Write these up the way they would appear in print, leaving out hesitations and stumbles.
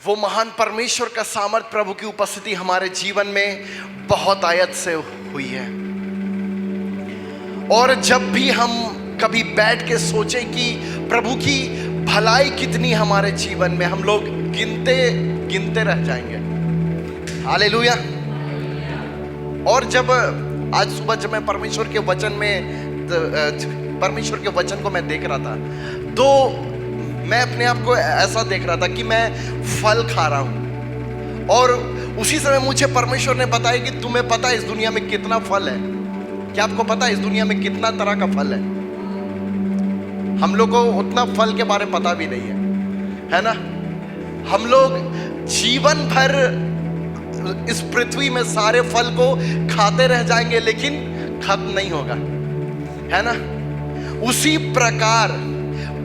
वो महान परमेश्वर का सामर्थ, प्रभु की उपस्थिति हमारे जीवन में बहुत आयत से हुई है। और जब भी हम कभी बैठ के सोचें कि प्रभु की भलाई कितनी हमारे जीवन में, हम लोग गिनते गिनते रह जाएंगे। हालेलुया। और जब आज सुबह जब मैं परमेश्वर के वचन को मैं देख रहा था, तो मैं अपने आप को ऐसा देख रहा था कि मैं फल खा रहा हूं। और उसी समय मुझे परमेश्वर ने बताया कि तुम्हें पता है इस दुनिया में कितना फल है? क्या आपको पता है इस दुनिया में कितना तरह का फल है? हम लोग को उतना फल के बारे में पता भी नहीं है ना? हम लोग जीवन भर इस पृथ्वी में सारे फल को खाते रह जाएंगे, लेकिन खत्म नहीं होगा, है ना? उसी प्रकार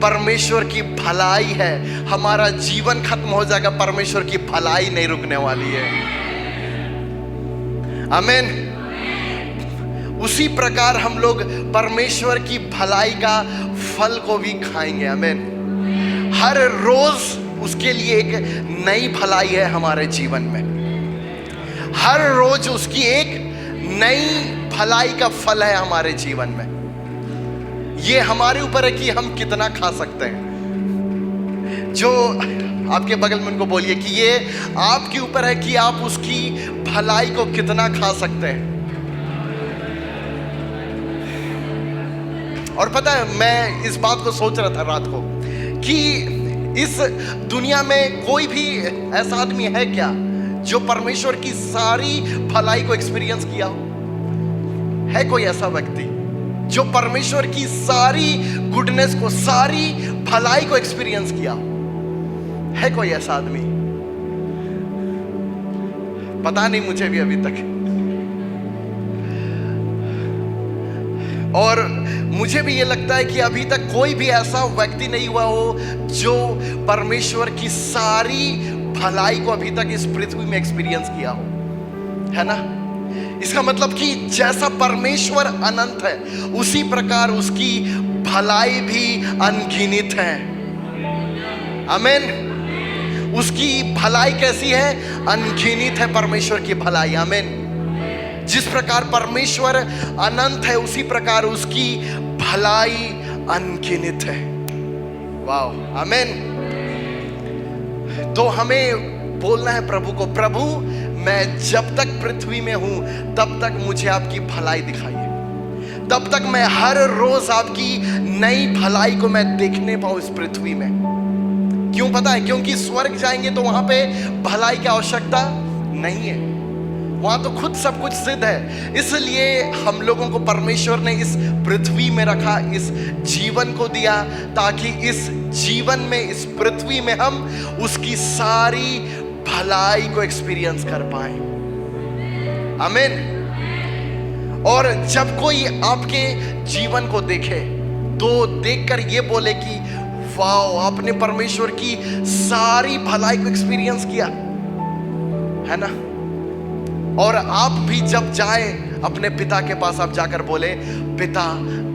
परमेश्वर की भलाई है। हमारा जीवन खत्म हो जाएगा, परमेश्वर की भलाई नहीं रुकने वाली है। आमीन। उसी प्रकार हम लोग परमेश्वर की भलाई का फल को भी खाएंगे। आमीन। हर रोज उसके लिए एक नई भलाई है हमारे जीवन में। हर रोज उसकी एक नई भलाई का फल है हमारे जीवन में। ये हमारे ऊपर है कि हम कितना खा सकते हैं। जो आपके बगल में उनको बोलिए कि ये आपके ऊपर है कि आप उसकी भलाई को कितना खा सकते हैं। और पता है, मैं इस बात को सोच रहा था रात को कि इस दुनिया में कोई भी ऐसा आदमी है क्या जो परमेश्वर की सारी भलाई को एक्सपीरियंस किया हो? है कोई ऐसा व्यक्ति जो परमेश्वर की सारी गुडनेस को, सारी भलाई को एक्सपीरियंस किया हो? है कोई ऐसा आदमी? पता नहीं मुझे भी अभी तक। और मुझे भी ये लगता है कि अभी तक कोई भी ऐसा व्यक्ति नहीं हुआ हो जो परमेश्वर की सारी भलाई को अभी तक इस पृथ्वी में एक्सपीरियंस किया हो, है ना? इसका मतलब कि जैसा परमेश्वर अनंत है, उसी प्रकार उसकी भलाई भी अनगिनत है। आमीन। उसकी भलाई कैसी है? अनगिनत है परमेश्वर की भलाई। आमीन। जिस प्रकार परमेश्वर अनंत है, उसी प्रकार उसकी भलाई अनगिनत है। वाह। आमीन। तो हमें बोलना है प्रभु को, प्रभु मैं जब तक पृथ्वी में हूं तब तक मुझे आपकी भलाई दिखाइए। तब तक मैं हर रोज आपकी नई भलाई को मैं देखने पाऊं इस पृथ्वी में। क्यों पता है? क्योंकि स्वर्ग जाएंगे तो वहां पे भलाई की आवश्यकता नहीं है, वहां तो खुद सब कुछ सिद्ध है। इसलिए हम लोगों को परमेश्वर ने इस पृथ्वी में रखा, इस जीवन को दिया, ताकि इस जीवन में, इस पृथ्वी में हम उसकी सारी भलाई को एक्सपीरियंस कर पाए। आमीन। और जब कोई आपके जीवन को देखे तो देखकर ये बोले कि वाओ, आपने परमेश्वर की सारी भलाई को एक्सपीरियंस किया, है ना? और आप भी जब जाए अपने पिता के पास, आप जाकर बोले, पिता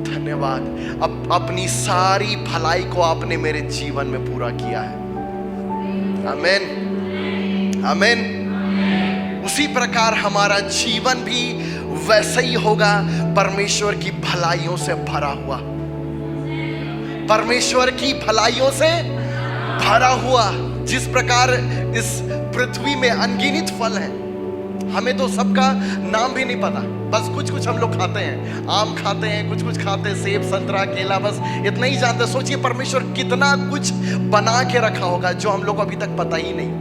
धन्यवाद, अब अपनी सारी भलाई को आपने मेरे जीवन में पूरा किया है। आमीन। आमीन। उसी प्रकार हमारा जीवन भी वैसे ही होगा, परमेश्वर की भलाइयों से भरा हुआ, परमेश्वर की भलाइयों से भरा हुआ। जिस प्रकार इस पृथ्वी में अनगिनत फल है, हमें तो सबका नाम भी नहीं पता, बस कुछ कुछ हम लोग खाते हैं। आम खाते हैं, कुछ कुछ खाते हैं, सेब, संतरा, केला, बस इतना ही जानते हैं। सोचिए परमेश्वर कितना कुछ बना के रखा होगा जो हम लोग को अभी तक पता ही नहीं।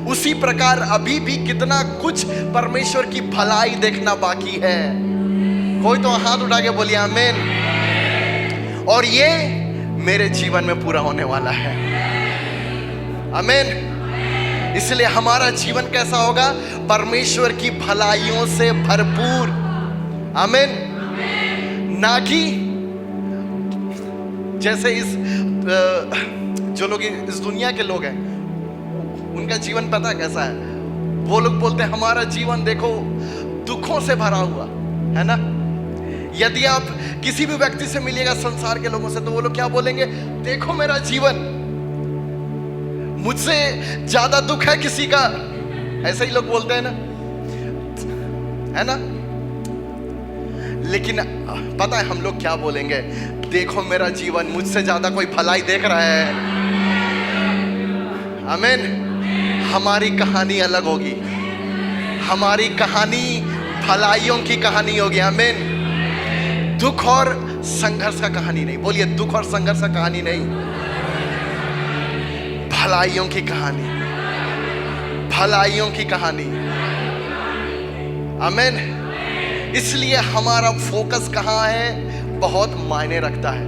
उसी प्रकार अभी भी कितना कुछ परमेश्वर की भलाई देखना बाकी है। कोई तो हाथ उठा के बोलिए आमीन। और ये मेरे जीवन में पूरा होने वाला है। आमीन। इसलिए हमारा जीवन कैसा होगा? परमेश्वर की भलाइयों से भरपूर। आमीन। ना कि जैसे इस जो लोग इस दुनिया के लोग हैं, उनका जीवन पता कैसा है? वो लोग बोलते हैं हमारा जीवन देखो दुखों से भरा हुआ है ना। यदि आप किसी भी व्यक्ति से मिलिएगा संसार के लोगों से, तो वो लोग क्या बोलेंगे? देखो मेरा जीवन, मुझसे ज्यादा दुख है किसी का, ऐसे ही लोग बोलते हैं ना, है ना। लेकिन पता है हम लोग क्या बोलेंगे? देखो मेरा जीवन, मुझसे ज्यादा कोई भलाई देख रहा है। आमीन। हमारी कहानी अलग होगी, हमारी कहानी भलाइयों की कहानी होगी। आमीन। दुख और संघर्ष का कहानी नहीं। बोलिए, दुख और संघर्ष का कहानी नहीं, भलाइयों की कहानी, भलाइयों की कहानी। आमीन। इसलिए हमारा फोकस कहाँ है बहुत मायने रखता है।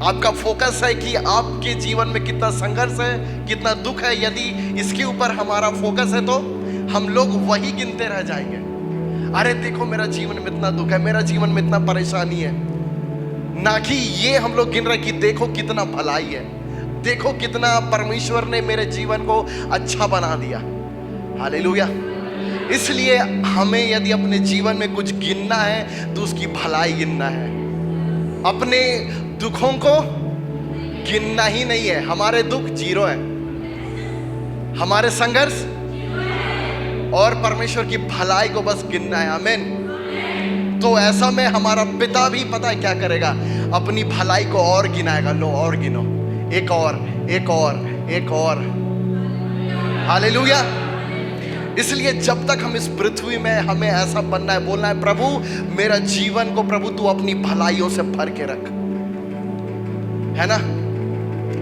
आपका फोकस है कि आपके जीवन में कितना संघर्ष है, कितना दुख है। यदि इसके ऊपर हमारा फोकस है तो हम लोग वही गिनते रह जाएंगे। अरे देखो मेरा जीवन में इतना दुख है, मेरा जीवन में इतना परेशानी है, ना कि ये हम लोग गिन रहे कि देखो कितना भलाई है, देखो कितना परमेश्वर ने मेरे जीवन को अच्छा बना दिया। हालेलुया। इसलिए हमें यदि अपने जीवन में कुछ गिनना है तो उसकी भलाई गिनना है। अपने दुखों को गिनना ही नहीं है। हमारे दुख जीरो है, हमारे संघर्ष और परमेश्वर की भलाई को बस गिनना है। आमीन। तो ऐसा में हमारा पिता भी पता है क्या करेगा? अपनी भलाई को और गिनाएगा। लो और गिनो, एक और, एक और, एक और। हालेलुया। इसलिए जब तक हम इस पृथ्वी में, हमें ऐसा बनना है, बोलना है प्रभु मेरा जीवन को प्रभु तू अपनी भलाइयों से भर के रख, है ना।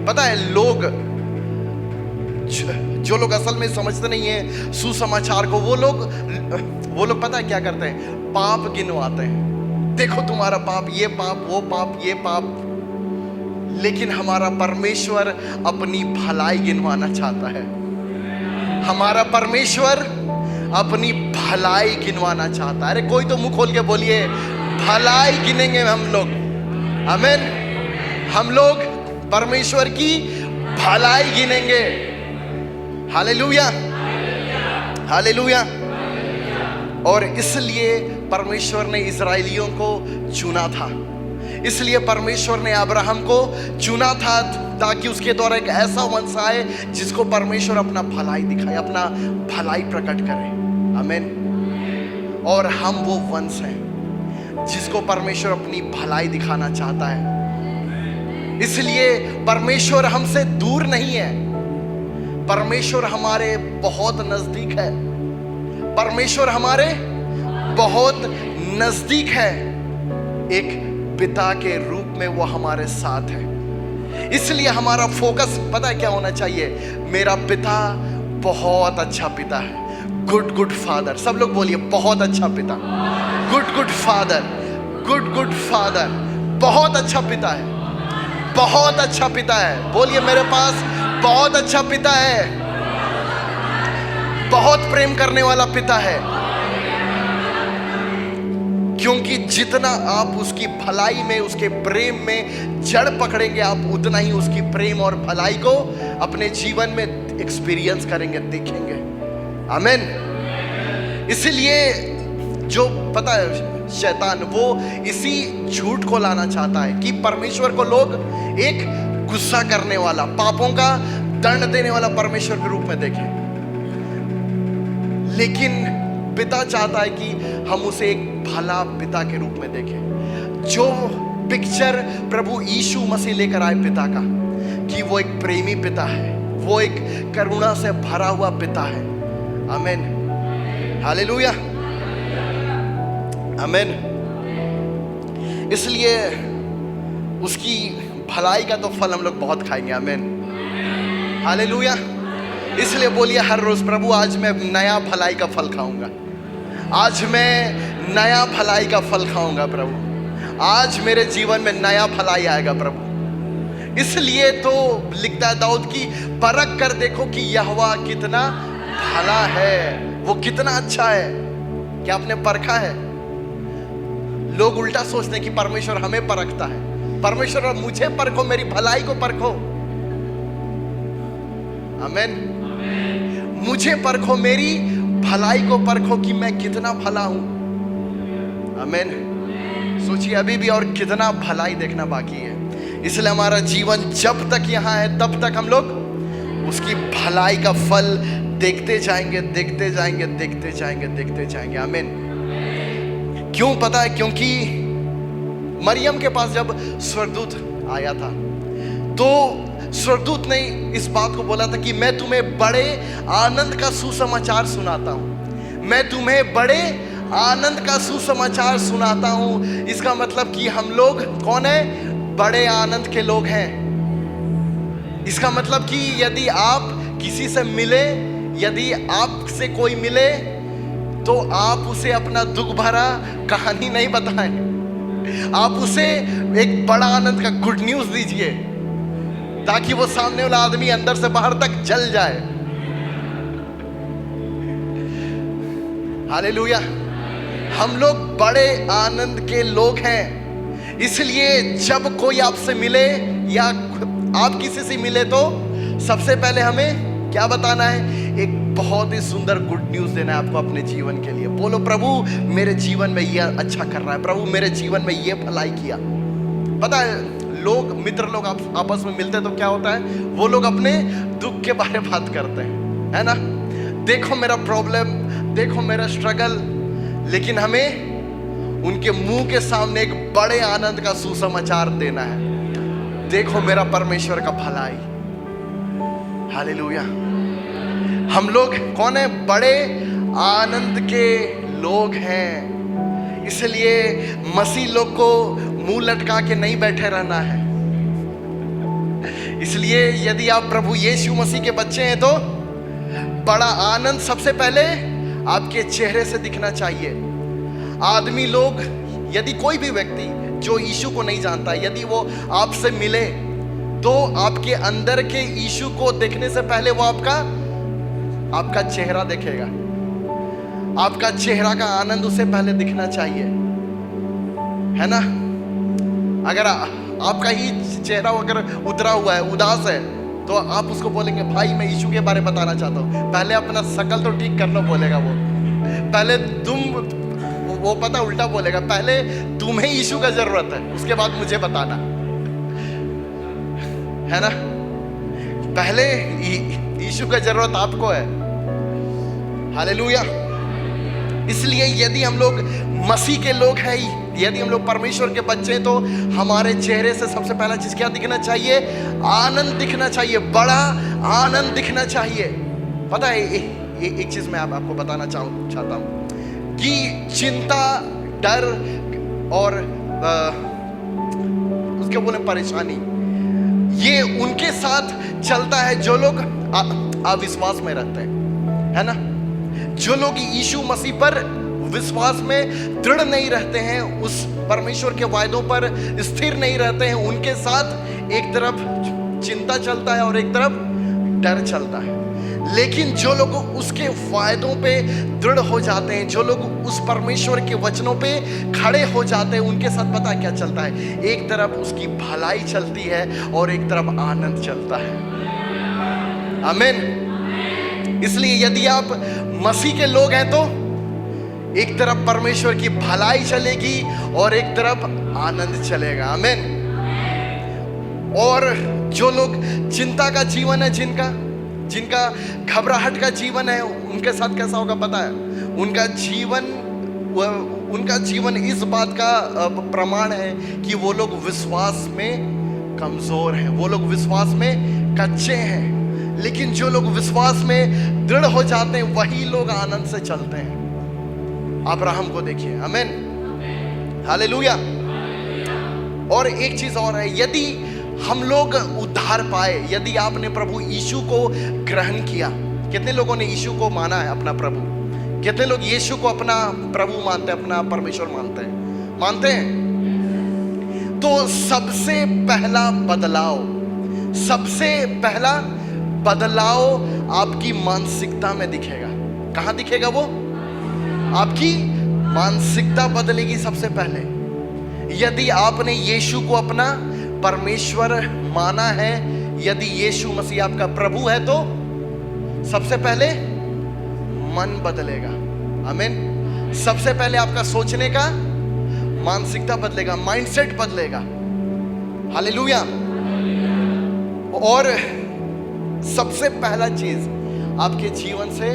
पता है लोग, जो लोग असल में समझते नहीं है सुसमाचार को, वो लोग पता है क्या करते हैं? पाप गिनवाते हैं। देखो तुम्हारा पाप, ये पाप, वो पाप, ये पाप। लेकिन हमारा परमेश्वर अपनी भलाई गिनवाना चाहता है। हमारा परमेश्वर अपनी भलाई गिनवाना चाहता है। अरे कोई तो मुंह खोल के बोलिए, भलाई गिनेंगे हम लोग। आमीन। हम लोग परमेश्वर की भलाई गिनेंगे। Hallelujah, hallelujah. और इसलिए परमेश्वर ने इस्राएलियों को चुना था, इसलिए परमेश्वर ने अब्राहम को चुना था ताकि उसके द्वारा एक ऐसा वंश आए जिसको परमेश्वर अपना भलाई दिखाए, अपना भलाई प्रकट करे। आमीन। और हम वो वंश हैं जिसको परमेश्वर अपनी भलाई दिखाना चाहता है। इसलिए परमेश्वर हमसे दूर नहीं है, परमेश्वर हमारे बहुत नजदीक है। परमेश्वर हमारे बहुत नजदीक है। एक पिता के रूप में वो हमारे साथ है। इसलिए हमारा फोकस पता है क्या होना चाहिए? मेरा पिता बहुत अच्छा पिता है। Good good father. सब लोग बोलिए, बहुत अच्छा पिता। Good good father, good good father. बहुत अच्छा पिता है, बहुत अच्छा पिता है। बोलिए, मेरे पास बहुत अच्छा पिता है, बहुत प्रेम करने वाला पिता है। क्योंकि जितना आप उसकी भलाई में, उसके प्रेम में जड़ पकड़ेंगे, आप उतना ही उसकी प्रेम और भलाई को अपने जीवन में एक्सपीरियंस करेंगे, देखेंगे। आमीन। इसलिए जो पता है शैतान, वो इसी झूठ को लाना चाहता है कि परमेश्वर को लोग एक गुस्सा करने वाला, पापों का दंड देने वाला परमेश्वर के रूप में देखें। लेकिन पिता चाहता है कि हम उसे एक भला पिता के रूप में देखें। जो पिक्चर प्रभु यीशु मसीह लेकर आए पिता का, कि वो एक प्रेमी पिता है, वो एक करुणा से भरा हुआ पिता है। आमीन। हालेलुया, आमीन। इसलिए उसकी भलाई का तो फल हम लोग बहुत खाएंगे। आमीन, हालेलुया। इसलिए बोलिए हर रोज, प्रभु आज मैं नया भलाई का फल खाऊंगा, आज मैं नया भलाई का फल खाऊंगा प्रभु, आज मेरे जीवन में नया भलाई आएगा प्रभु। इसलिए तो लिखता है दाऊद की, परख कर देखो कि यहोवा कितना भला है, वो कितना अच्छा है। क्या आपने परखा है? लोग उल्टा सोचते हैं कि परमेश्वर हमें परखता है। परमेश्वर मुझे परखो, मेरी भलाई को परखो। आमीन। मुझे परखो, मेरी भलाई को परखो कि मैं कितना भला हूं। आमीन। सोचिए अभी भी और कितना भलाई देखना बाकी है। इसलिए हमारा जीवन जब तक यहां है तब तक हम लोग उसकी भलाई का फल देखते जाएंगे, देखते जाएंगे, देखते जाएंगे, देखते जाएंगे। आमीन। क्यों पता है? क्योंकि मरियम के पास जब स्वर्गदूत आया था तो स्वर्गदूत ने इस बात को बोला था कि मैं तुम्हें बड़े आनंद का सुसमाचार सुनाता हूं, मैं तुम्हें बड़े आनंद का सुसमाचार सुनाता हूं। इसका मतलब कि हम लोग कौन है? बड़े आनंद के लोग हैं। इसका मतलब कि यदि आप किसी से मिले, यदि आपसे कोई मिले तो आप उसे अपना दुख भरा कहानी नहीं बताएं, आप उसे एक बड़ा आनंद का गुड न्यूज दीजिए ताकि वो सामने वाला आदमी अंदर से बाहर तक जल जाए। हालेलुया। हम लोग बड़े आनंद के लोग हैं। इसलिए जब कोई आपसे मिले या आप किसी से मिले तो सबसे पहले हमें क्या बताना है? एक बहुत ही सुंदर गुड न्यूज देना है आपको अपने जीवन के लिए। बोलो, प्रभु मेरे जीवन में ये अच्छा कर रहा है, प्रभु मेरे जीवन में ये भलाई किया। पता है, लोग, मित्र लोग आपस में मिलते तो क्या होता है? वो लोग अपने दुख के बारे में बात करते हैं, है ना? देखो मेरा प्रॉब्लम, देखो मेरा स्ट्रगल। लेकिन हमें उनके मुंह के सामने एक बड़े आनंद का सुसमाचार देना है। देखो मेरा परमेश्वर का भलाई। हालेलुया। हम लोग कौन है? बड़े आनंद के लोग हैं। इसलिए मसीह लोग को मुंह लटका के नहीं बैठे रहना है। इसलिए यदि आप प्रभु यीशु मसीह के बच्चे हैं तो बड़ा आनंद सबसे पहले आपके चेहरे से दिखना चाहिए। आदमी लोग, यदि कोई भी व्यक्ति जो यीशु को नहीं जानता, यदि वो आपसे मिले तो आपके अंदर के यीशु को देखने से पहले वो आपका चेहरा देखेगा। आपका चेहरा का आनंद उसे पहले दिखना चाहिए, है ना? अगर आपका ही चेहरा अगर उतरा हुआ है, उदास है, तो आप उसको बोलेंगे भाई मैं यीशु के बारे में बताना चाहता हूँ, पहले अपना शकल तो ठीक कर लो, बोलेगा वो। पहले वो पता उल्टा बोलेगा, पहले तुम्हें यीशु का जरूरत है, उसके बाद मुझे बताना, है ना? पहले यीशु का जरूरत आपको है। हालेलुया। इसलिए यदि हम लोग मसीह के लोग हैं, यदि हम लोग परमेश्वर के बच्चे हैं, तो हमारे चेहरे से सबसे पहला चीज क्या दिखना चाहिए? आनंद दिखना चाहिए, बड़ा आनंद दिखना चाहिए। पता है, एक चीज मैं आपको बताना चाहता हूं कि चिंता, डर और उसके बोले परेशानी, ये उनके साथ चलता है जो लोग अविश्वास में रहते हैं, है ना? जो लोग यीशु मसीह पर विश्वास में दृढ़ नहीं रहते हैं, उस परमेश्वर के वायदों पर स्थिर नहीं रहते हैं, उनके साथ एक तरफ चिंता चलता है और एक तरफ डर चलता है। लेकिन जो लोग उसके वायदों पे दृढ़ हो जाते हैं, जो लोग उस परमेश्वर के वचनों पे खड़े हो जाते हैं, उनके साथ पता क्या चलता है? एक तरफ उसकी भलाई चलती है और एक तरफ आनंद चलता है। आमीन। इसलिए यदि आप मसीह के लोग हैं तो एक तरफ परमेश्वर की भलाई चलेगी और एक तरफ आनंद चलेगा। आमीन। और जो लोग चिंता का जीवन है, जिनका घबराहट का जीवन है, उनके साथ कैसा होगा पता है? उनका जीवन इस बात का प्रमाण है कि वो लोग विश्वास में कमजोर हैं, वो लोग विश्वास में कच्चे हैं। लेकिन जो लोग विश्वास में दृढ़ हो जाते हैं, वही लोग आनंद से चलते हैं। अब्राहम को देखिए। आमीन। हालेलुया। और एक चीज और है, यदि हम लोग उद्धार पाए, यदि आपने प्रभु यीशु को ग्रहण किया, कितने लोगों ने यीशु को माना है अपना प्रभु? कितने लोग यीशु को अपना प्रभु मानते हैं, अपना परमेश्वर मानते हैं? तो सबसे पहला बदलाव आपकी मानसिकता में दिखेगा। कहां दिखेगा वो? आपकी मानसिकता बदलेगी सबसे पहले। यदि आपने यीशु को अपना परमेश्वर माना है, यदि यीशु मसीह आपका प्रभु है, तो सबसे पहले मन बदलेगा। आमीन। सबसे पहले आपका सोचने का मानसिकता बदलेगा, माइंडसेट बदलेगा। हालेलुया। और सबसे पहला चीज आपके जीवन से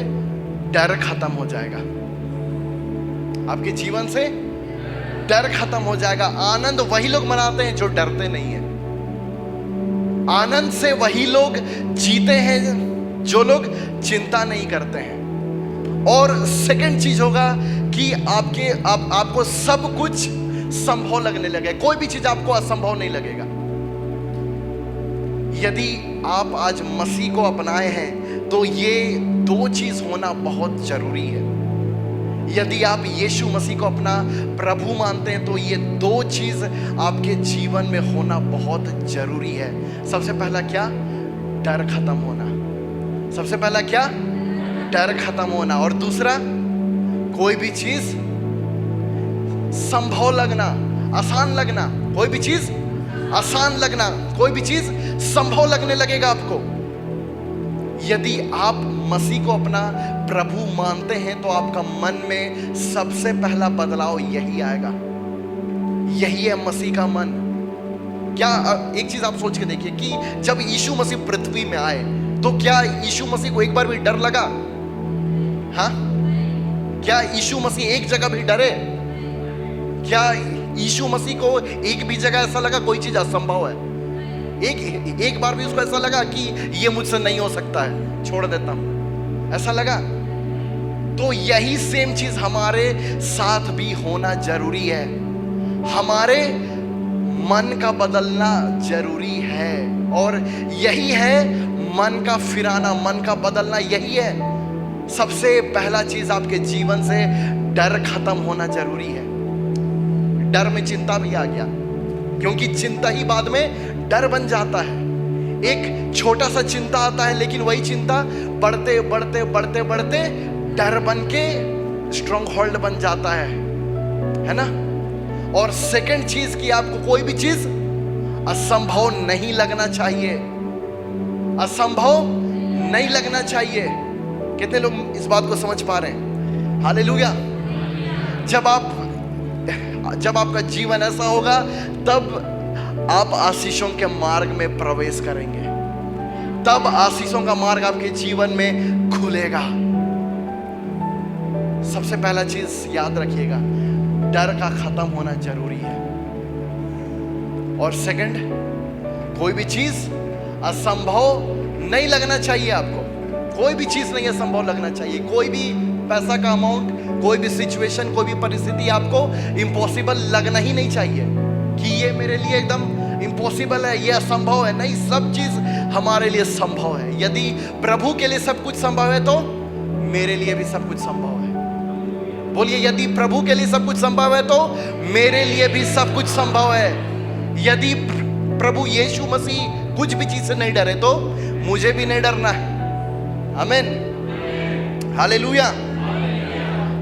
डर खत्म हो जाएगा। आपके जीवन से डर खत्म हो जाएगा। आनंद वही लोग मनाते हैं जो डरते नहीं है। आनंद से वही लोग जीते हैं जो लोग चिंता नहीं करते हैं। और सेकंड चीज होगा कि आपको सब कुछ संभव लगने लगे। कोई भी चीज आपको असंभव नहीं लगेगा। यदि आप आज मसीह को अपनाए हैं तो ये दो चीज होना बहुत जरूरी है। यदि आप यीशु मसीह को अपना प्रभु मानते हैं तो ये दो चीज आपके जीवन में होना बहुत जरूरी है। सबसे पहला क्या? डर खत्म होना। सबसे पहला क्या? डर खत्म होना। और दूसरा, कोई भी चीज संभव लगना, आसान लगना। कोई भी चीज आसान लगना, कोई भी चीज संभव लगने लगेगा आपको। यदि आप मसीह को अपना प्रभु मानते हैं तो आपका मन में सबसे पहला बदलाव यही आएगा। यही है मसीह का मन। क्या एक चीज आप सोच के देखिए कि जब यीशु मसीह पृथ्वी में आए तो क्या यीशु मसीह को एक बार भी डर लगा? हाँ? क्या यीशु मसीह एक जगह भी डरे? क्या यीशु मसीह को एक भी जगह ऐसा लगा कोई चीज असंभव है? एक बार भी उसको ऐसा लगा कि ये मुझसे नहीं हो सकता है, छोड़ देता हूं, ऐसा लगा? तो यही सेम चीज हमारे साथ भी होना जरूरी है। हमारे मन का बदलना जरूरी है। और यही है मन का फिराना, मन का बदलना यही है। सबसे पहला चीज आपके जीवन से डर खत्म होना जरूरी है। डर में चिंता भी आ गया, क्योंकि चिंता ही बाद में डर बन जाता है। एक छोटा सा चिंता आता है, लेकिन वही चिंता बढ़ते बढ़ते बढ़ते बढ़ते डर बन के स्ट्रॉन्ग होल्ड बन जाता है ना? और सेकंड चीज कि आपको कोई भी चीज असंभव नहीं लगना चाहिए। असंभव नहीं लगना चाहिए। कितने लोग इस बात को समझ पा रहे हैं? हालेलुया। जब आपका जीवन ऐसा होगा तब आप आशीषों के मार्ग में प्रवेश करेंगे। तब आशीषों का मार्ग आपके जीवन में खुलेगा। सबसे पहला चीज याद रखिएगा, डर का खत्म होना जरूरी है। और सेकंड, कोई भी चीज असंभव नहीं लगना चाहिए आपको। कोई भी चीज नहीं असंभव लगना चाहिए। कोई भी पैसा का अमाउंट, कोई भी सिचुएशन, कोई भी परिस्थिति आपको इम्पॉसिबल लगना ही नहीं चाहिए कि ये मेरे लिए एकदम इम्पॉसिबल है, ये असंभव है। नहीं, सब चीज हमारे लिए संभव है। यदि प्रभु के लिए सब कुछ संभव है तो मेरे लिए भी सब कुछ संभव है। बोलिए, यदि प्रभु के लिए सब कुछ संभव है तो मेरे लिए भी सब कुछ संभव है। यदि प्रभु यीशु मसीह कुछ भी चीज से नहीं डरे तो मुझे भी नहीं डरना है। आमीन, हालेलुया।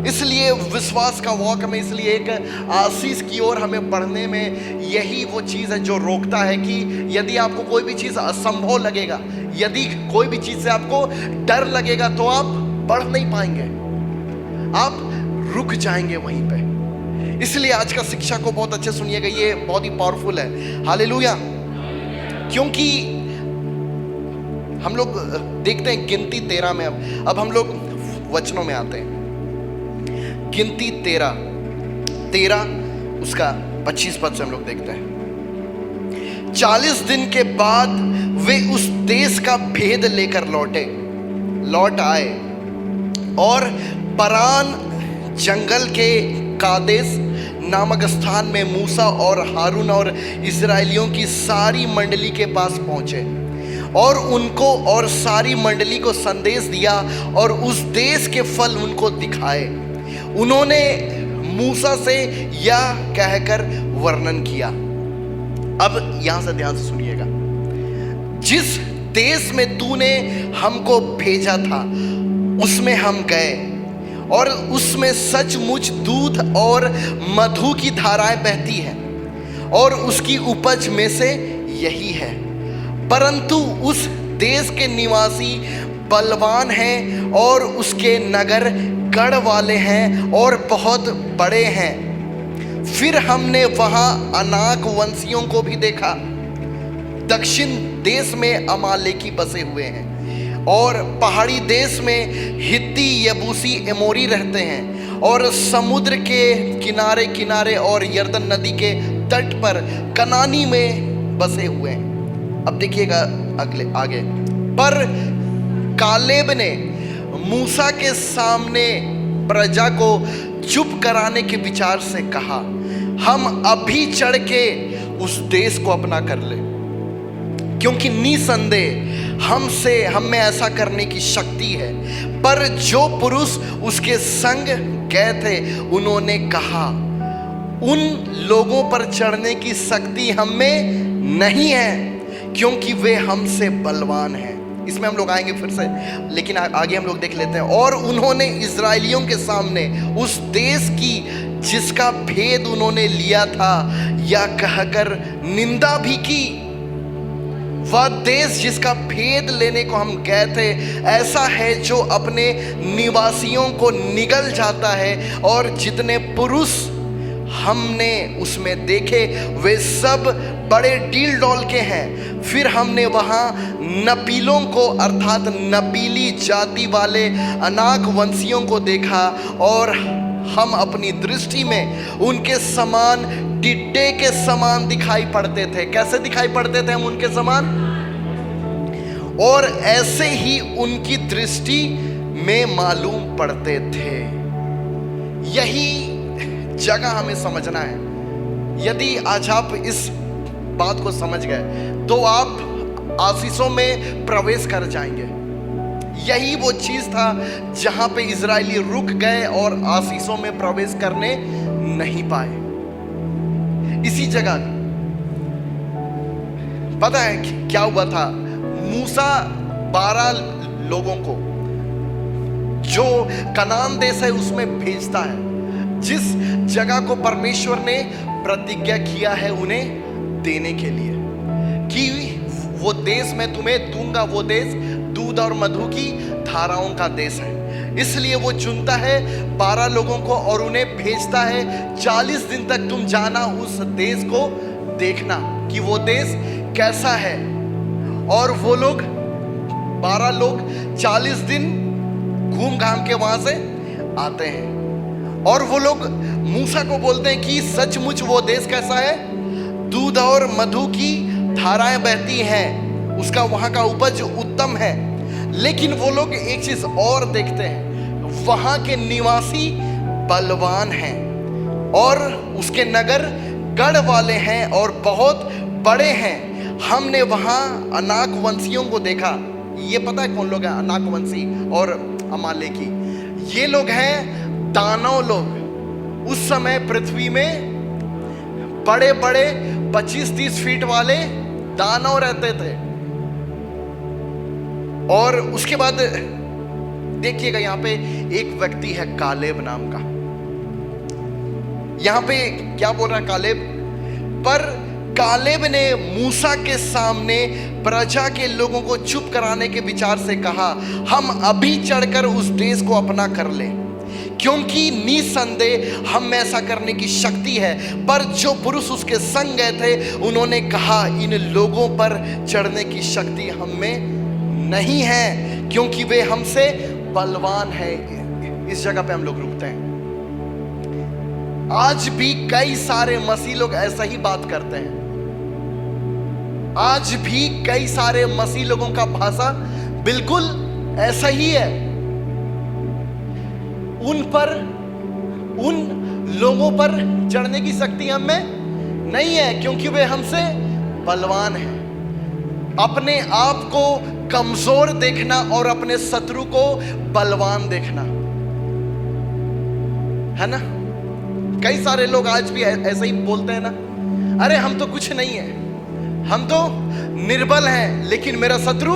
इसलिए विश्वास का वॉक में, इसलिए एक आशीष की ओर हमें बढ़ने में यही वो चीज़ है जो रोकता है कि यदि आपको कोई भी चीज़ असंभव लगेगा, यदि कोई भी चीज़ से आपको डर लगेगा तो आप बढ़ नहीं पाएंगे, आप रुक जाएंगे वहीं पे। इसलिए आज का शिक्षा को बहुत अच्छे सुनिएगा, ये बहुत ही पावरफुल है। हालेलुया। क्योंकि हम लोग देखते हैं गिनती 13 में, अब हम लोग वचनों में आते हैं। गिनती 13 उसका 25 पद से हम लोग देखते हैं। 40 दिन के बाद वे उस देश का भेद लेकर लौट आए और परान जंगल के कादेश नामक स्थान में मूसा और हारून और इस्राएलियों की सारी मंडली के पास पहुंचे और उनको और सारी मंडली को संदेश दिया और उस देश के फल उनको दिखाए। उन्होंने मूसा से यह कहकर वर्णन किया। अब यहां से ध्यान से सुनिएगा। जिस देश में तूने हमको भेजा था उसमें हम गए और उसमें सचमुच दूध और मधु की धाराएं बहती हैं और उसकी उपज में से यही है। परंतु उस देश के निवासी बलवान हैं और उसके नगर गढ़ वाले हैं और बहुत बड़े हैं। फिर हमने वहां अनाक वंशियों को भी देखा। दक्षिण देश में अमालेकी बसे हुए हैं। और पहाड़ी देश में हित्ती, यबूसी, एमोरी रहते हैं, और समुद्र के किनारे किनारे और यरदन नदी के तट पर कनानी में बसे हुए हैं। अब देखिएगा अगले आगे। पर कालेब ने मूसा के सामने प्रजा को चुप कराने के विचार से कहा, हम अभी चढ़ के उस देश को अपना कर ले, क्योंकि निसंदेह हम में ऐसा करने की शक्ति है। पर जो पुरुष उसके संग गए थे उन्होंने कहा, उन लोगों पर चढ़ने की शक्ति हम में नहीं है, क्योंकि वे हमसे बलवान हैं। इसमें हम लोग आएंगे फिर से, लेकिन आगे हम लोग देख लेते हैं। और उन्होंने इजरायलियों के सामने उस देश की जिसका भेद उन्होंने लिया था या कहकर निंदा भी की। वह देश जिसका भेद लेने को हम गए थे ऐसा है जो अपने निवासियों को निगल जाता है, और जितने पुरुष हमने उसमें देखे वे सब बड़े डील डॉल के हैं। फिर हमने वहाँ नपीलों को अर्थात नपीली जाति वाले अनाक वंशियों को देखा, और हम अपनी दृष्टि में उनके समान टिड्डे के समान दिखाई पड़ते थे। कैसे दिखाई पड़ते थे हम उनके समान? और ऐसे ही उनकी दृष्टि में मालूम पड़ते थे। यही जगह हमें समझना है। यदि आज आप इस बात को समझ गए तो आप आशीषों में प्रवेश कर जाएंगे। यही वो चीज था जहां पे इजरायली रुक गए और आशीषों में प्रवेश करने नहीं पाए। इसी जगह पता है क्या हुआ था? मूसा 12 लोगों को जो कनान देश है उसमें भेजता है, जिस जगह को परमेश्वर ने प्रतिज्ञा किया है उन्हें देने के लिए, कि वो देश मैं तुम्हें दूंगा, वो देश दूध और मधु की धाराओं का देश है। इसलिए वो चुनता है 12 लोगों को और उन्हें भेजता है 40 दिन तक तुम जाना उस देश को देखना कि वो देश कैसा है। और वो लोग 12 लोग 40 दिन घूम घाम के वहां से आते हैं, और वो लोग मूसा को बोलते हैं कि सचमुच वो देश कैसा है? दूध और मधु की धाराएं बहती हैं, उसका वहां का उपज उत्तम है। लेकिन वो लोग एक चीज और देखते हैं, वहां के निवासी बलवान हैं और उसके नगर गढ़ वाले हैं और बहुत बड़े हैं। हमने वहां अनाक वंशियों को देखा। ये पता है कौन लोग हैं अनाक वंशी और अमालेकी? ये लोग हैं दानव लोग। उस समय पृथ्वी में बड़े बड़े 25-30 फीट वाले दानव रहते थे। और उसके बाद देखिएगा यहां पे एक व्यक्ति है कालेब नाम का। यहां पे क्या बोल रहा है कालेब? पर कालेब ने मूसा के सामने प्रजा के लोगों को चुप कराने के विचार से कहा, हम अभी चढ़कर उस देश को अपना कर लें, क्योंकि निसंदेह हम में ऐसा करने की शक्ति है। पर जो पुरुष उसके संग गए थे उन्होंने कहा, इन लोगों पर चढ़ने की शक्ति हम में नहीं है, क्योंकि वे हमसे बलवान है। इस जगह पे हम लोग रुकते हैं। आज भी कई सारे मसीह लोग ऐसा ही बात करते हैं। आज भी कई सारे मसीह लोगों का भाषा बिल्कुल ऐसा ही है। उन लोगों पर चढ़ने की शक्ति हम में नहीं है, क्योंकि वे हमसे बलवान हैं। अपने आप को कमजोर देखना और अपने शत्रु को बलवान देखना, है ना? कई सारे लोग आज भी ऐसे ही बोलते हैं ना, अरे हम तो कुछ नहीं है, हम तो निर्बल हैं, लेकिन मेरा शत्रु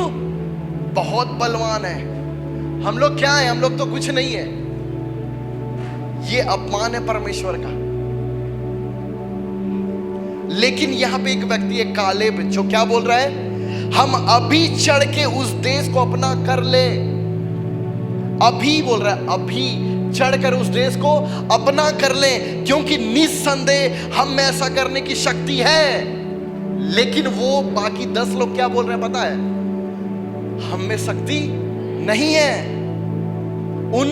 बहुत बलवान है। हम लोग क्या है? हम लोग तो कुछ नहीं है। ये अपमान है परमेश्वर का। लेकिन यहां पे एक व्यक्ति है कालेब, जो क्या बोल रहा है? हम अभी चढ़ के उस देश को अपना कर ले। अभी बोल रहा है, अभी चढ़कर उस देश को अपना कर ले, क्योंकि निस्संदेह हम में ऐसा करने की शक्ति है। लेकिन वो बाकी 10 लोग क्या बोल रहे हैं पता है? हम में शक्ति नहीं है। उन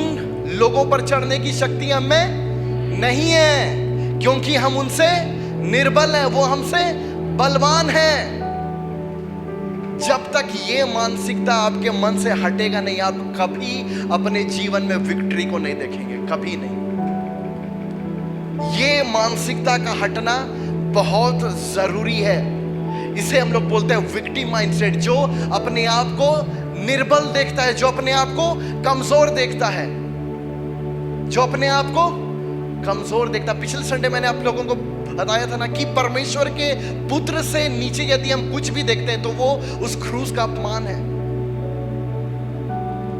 लोगों पर चढ़ने की शक्ति हम में नहीं है, क्योंकि हम उनसे निर्बल हैं, वो हमसे बलवान हैं। जब तक ये मानसिकता आपके मन से हटेगा नहीं, आप कभी अपने जीवन में विक्ट्री को नहीं देखेंगे, कभी नहीं। ये मानसिकता का हटना बहुत जरूरी है। इसे हम लोग बोलते हैं विक्टिम माइंडसेट, जो अपने आप को निर्बल देखता है, जो अपने आप को कमजोर देखता है, जो अपने आप को कमजोर देखता। पिछले संडे मैंने आप लोगों को बताया था ना कि परमेश्वर के पुत्र से नीचे यदि हम कुछ भी देखते हैं तो वो उस क्रूस का अपमान है,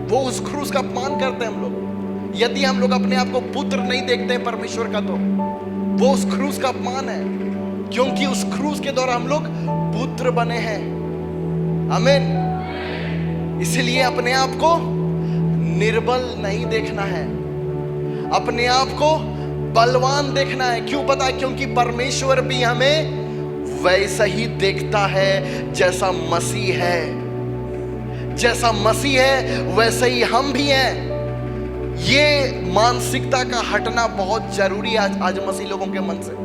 वो उस क्रूस का अपमान करते हैं हम लोग। यदि हम लोग अपने आप को पुत्र नहीं देखते हैं परमेश्वर का, तो वो उस क्रूस का अपमान है, क्योंकि उस क्रूस के द्वारा हम लोग पुत्र बने हैं। आमीन। इसलिए अपने आप को निर्बल नहीं देखना है, अपने आप को बलवान देखना है। क्यों पता है? क्योंकि परमेश्वर भी हमें वैसा ही देखता है जैसा मसीह है। जैसा मसीह है वैसे ही हम भी हैं। ये मानसिकता का हटना बहुत जरूरी है आज मसीह लोगों के मन से,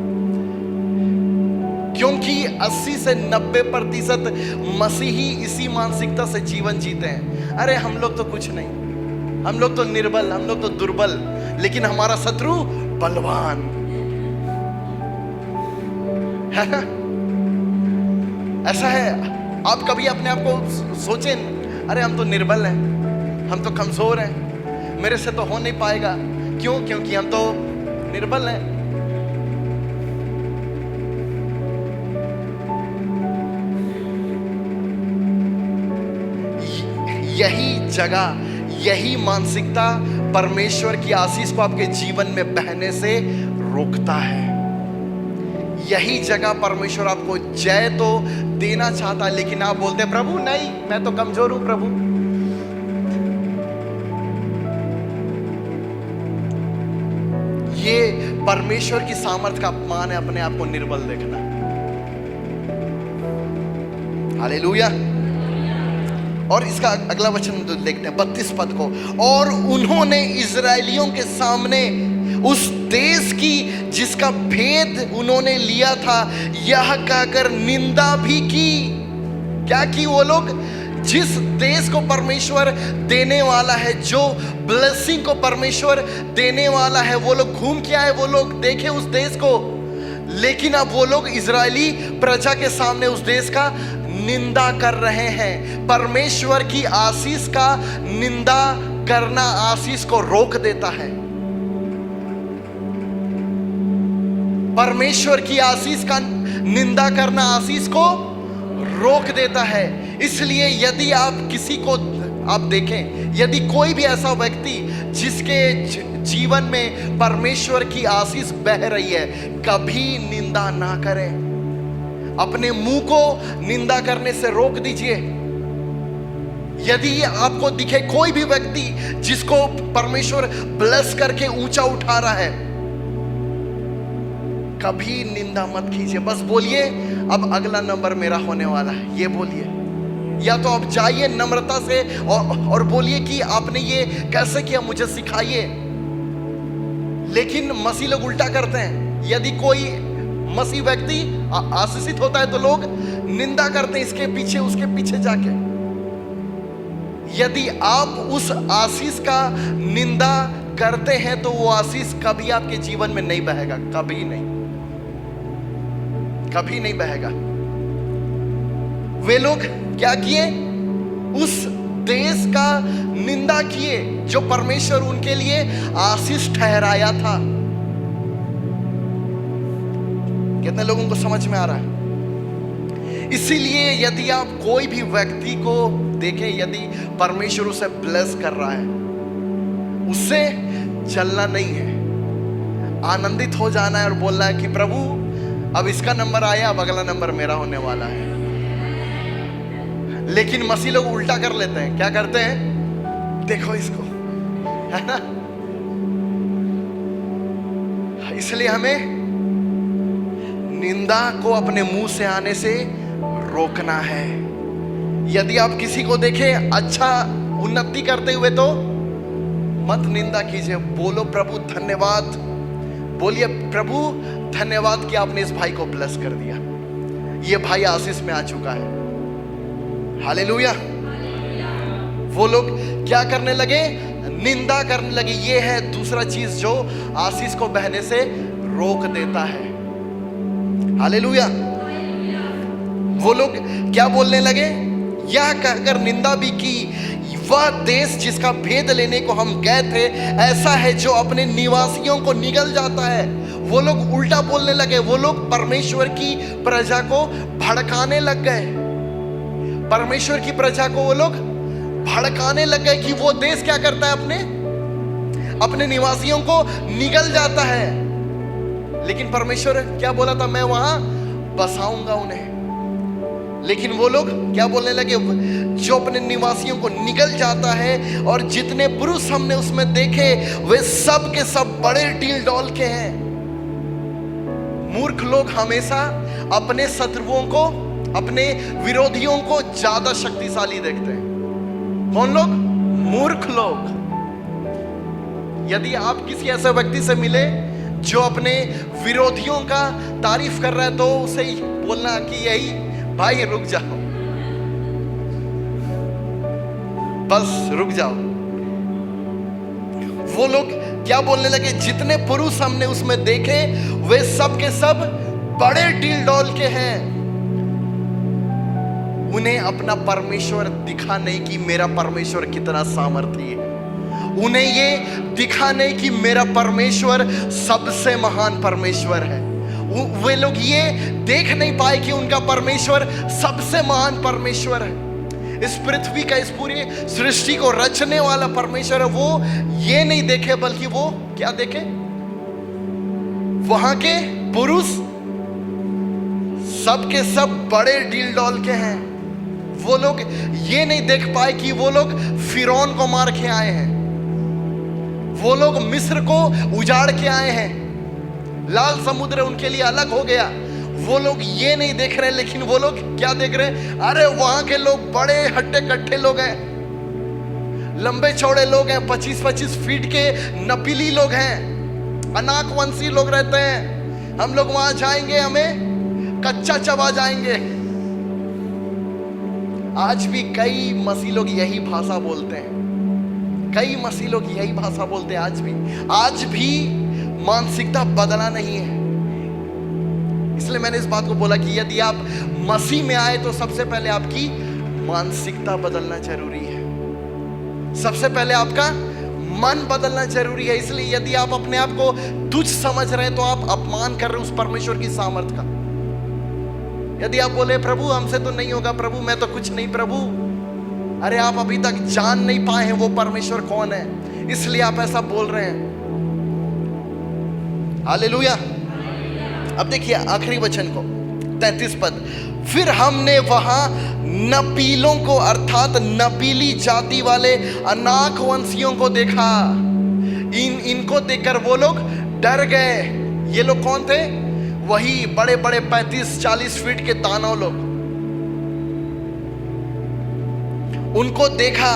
क्योंकि 80 से 90% मसीही इसी मानसिकता से जीवन जीते हैं। अरे हम लोग तो कुछ नहीं, हम लोग तो निर्बल, हम लोग तो दुर्बल, लेकिन हमारा शत्रु बलवान है ना? ऐसा है। आप कभी अपने आप को सोचें, अरे हम तो निर्बल हैं, हम तो कमजोर हैं, मेरे से तो हो नहीं पाएगा। क्यों? क्योंकि हम तो निर्बल हैं। यही जगह, यही मानसिकता परमेश्वर की आशीष को आपके जीवन में बहने से रोकता है। यही जगह परमेश्वर आपको जय तो देना चाहता है, लेकिन आप बोलते हैं प्रभु नहीं, मैं तो कमजोर हूं प्रभु। ये परमेश्वर की सामर्थ का अपमान है, अपने आप को निर्बल देखना। हालेलुया। और इसका अगला वचन देखते हैं 32 पद को। और उन्होंने इजरायलियों के सामने उस देश की जिसका भेद उन्होंने लिया था यह कहकर निंदा भी की। क्या की? वो लोग जिस देश को परमेश्वर देने वाला है, जो ब्लेसिंग को परमेश्वर देने वाला है, वो लोग घूम के आए, वो लोग देखे उस देश को, लेकिन अब वो लोग इजरायली प्रजा के सामने उस देश का निंदा कर रहे हैं। परमेश्वर की आशीष का निंदा करना आशीष को रोक देता है। परमेश्वर की आशीष का निंदा करना आशीष को रोक देता है। इसलिए यदि आप किसी को आप देखें, यदि कोई भी ऐसा व्यक्ति जिसके जीवन में परमेश्वर की आशीष बह रही है, कभी निंदा ना करें। अपने मुंह को निंदा करने से रोक दीजिए। यदि आपको दिखे कोई भी व्यक्ति जिसको परमेश्वर ब्लेस करके ऊंचा उठा रहा है, कभी निंदा मत कीजिए। बस बोलिए अब अगला नंबर मेरा होने वाला है, ये बोलिए। या तो आप जाइए नम्रता से और बोलिए कि आपने ये कैसे किया, मुझे सिखाइए। लेकिन मसीह लोग उल्टा करते हैं। यदि कोई मसीह व्यक्ति आशीषित होता है तो लोग निंदा करते हैं इसके पीछे उसके पीछे जाके। यदि आप उस आशीष का निंदा करते हैं तो वो आशीष कभी आपके जीवन में नहीं बहेगा, कभी नहीं, कभी नहीं बहेगा। वे लोग क्या किए? उस देश का निंदा किए जो परमेश्वर उनके लिए आशीष ठहराया था। कितने लोगों को समझ में आ रहा है? इसीलिए यदि आप कोई भी व्यक्ति को देखें, यदि परमेश्वर उसे ब्लेस कर रहा है, उससे चलना नहीं है, आनंदित हो जाना है और बोलना है कि प्रभु अब इसका नंबर आया, अब अगला नंबर मेरा होने वाला है। लेकिन मसीह लोग उल्टा कर लेते हैं। क्या करते हैं? देखो इसको, है ना? इसलिए हमें निंदा को अपने मुंह से आने से रोकना है। यदि आप किसी को देखें अच्छा उन्नति करते हुए तो मत निंदा कीजिए, बोलो प्रभु धन्यवाद, बोलिए प्रभु धन्यवाद कि आपने इस भाई को ब्लेस कर दिया, ये भाई आशीष में आ चुका है। हालेलुया। वो लोग क्या करने लगे? निंदा करने लगे। ये है दूसरा चीज जो आशीष को बहने से रोक देता है। हालेलुया। वो लोग क्या बोलने लगे? यह कहकर निंदा भी की, वह देश जिसका भेद लेने को हम गए थे ऐसा है जो अपने निवासियों को निगल जाता है। वो लोग उल्टा बोलने लगे, वो लोग परमेश्वर की प्रजा को भड़काने लग गए। परमेश्वर की प्रजा को वो लोग भड़काने लग गए कि वो देश क्या करता है, अपने निवासियों को निगल जाता है। लेकिन परमेश्वर क्या बोला था? मैं वहां बसाऊंगा उन्हें। लेकिन वो लोग क्या बोलने लगे? जो अपने निवासियों को निगल जाता है, और जितने पुरुष हमने उसमें देखे वे सब के सब बड़े डील डॉल के हैं। मूर्ख लोग हमेशा अपने शत्रुओं को, अपने विरोधियों को ज्यादा शक्तिशाली देखते हैं। कौन लोग? मूर्ख लोग। यदि आप किसी ऐसे व्यक्ति से मिले जो अपने विरोधियों का तारीफ कर रहा है, तो उसे बोलना कि यही भाई रुक जाओ, बस रुक जाओ। वो लोग क्या बोलने लगे? जितने पुरुष हमने उसमें देखे वे सब के सब बड़े डील डॉल के हैं। उन्हें अपना परमेश्वर दिखा नहीं कि मेरा परमेश्वर कितना सामर्थी है। उन्हें ये दिखा नहीं कि मेरा परमेश्वर सबसे महान परमेश्वर है। वे लोग ये देख नहीं पाए कि उनका परमेश्वर सबसे महान परमेश्वर है। इस पृथ्वी का, इस पूरी सृष्टि को रचने वाला परमेश्वर है। वो ये नहीं देखे, बल्कि वो क्या देखे? वहां के पुरुष सब के सब बड़े डील डॉल के हैं। वो लोग ये नहीं देख पाए कि वो लोग फिरौन को मार के आए हैं, वो लोग मिस्र को उजाड़ के आए हैं, लाल समुद्र उनके लिए अलग हो गया। वो लोग ये नहीं देख रहे, लेकिन वो लोग क्या देख रहे हैं? अरे वहां के लोग बड़े हट्टे कट्टे लोग हैं, लंबे चौड़े लोग हैं, 25-25 फीट के नपीली लोग हैं, अनाकवंशी लोग रहते हैं। हम लोग वहां जाएंगे, हमें कच्चा चबा जाएंगे। आज भी कई मसीह लोग यही भाषा बोलते हैं, कई मसीह लोग यही भाषा बोलते हैं। आज भी मानसिकता बदला नहीं है। इसलिए मैंने इस बात को बोला कि यदि आप मसीह में आए तो सबसे पहले आपकी मानसिकता बदलना जरूरी है। सबसे पहले आपका मन बदलना जरूरी है। इसलिए यदि आप अपने आप को तुच्छ समझ रहे हैं तो आप अपमान कर रहे हैं उस परमेश्वर की सामर्थ का। यदि आप बोले प्रभु हमसे तो नहीं होगा, प्रभु मैं तो कुछ नहीं, प्रभु, अरे आप अभी तक जान नहीं पाए हैं वो परमेश्वर कौन है, इसलिए आप ऐसा बोल रहे हैं। हालेलुया। अब देखिए आखिरी वचन को, 33 पद। फिर हमने वहां नपीलों को, अर्थात नपीली जाति वाले अनाक वंशियों को देखा। इनको देखकर वो लोग डर गए। ये लोग कौन थे? वही बड़े बड़े 35-40 फीट के दानव लोग। उनको देखा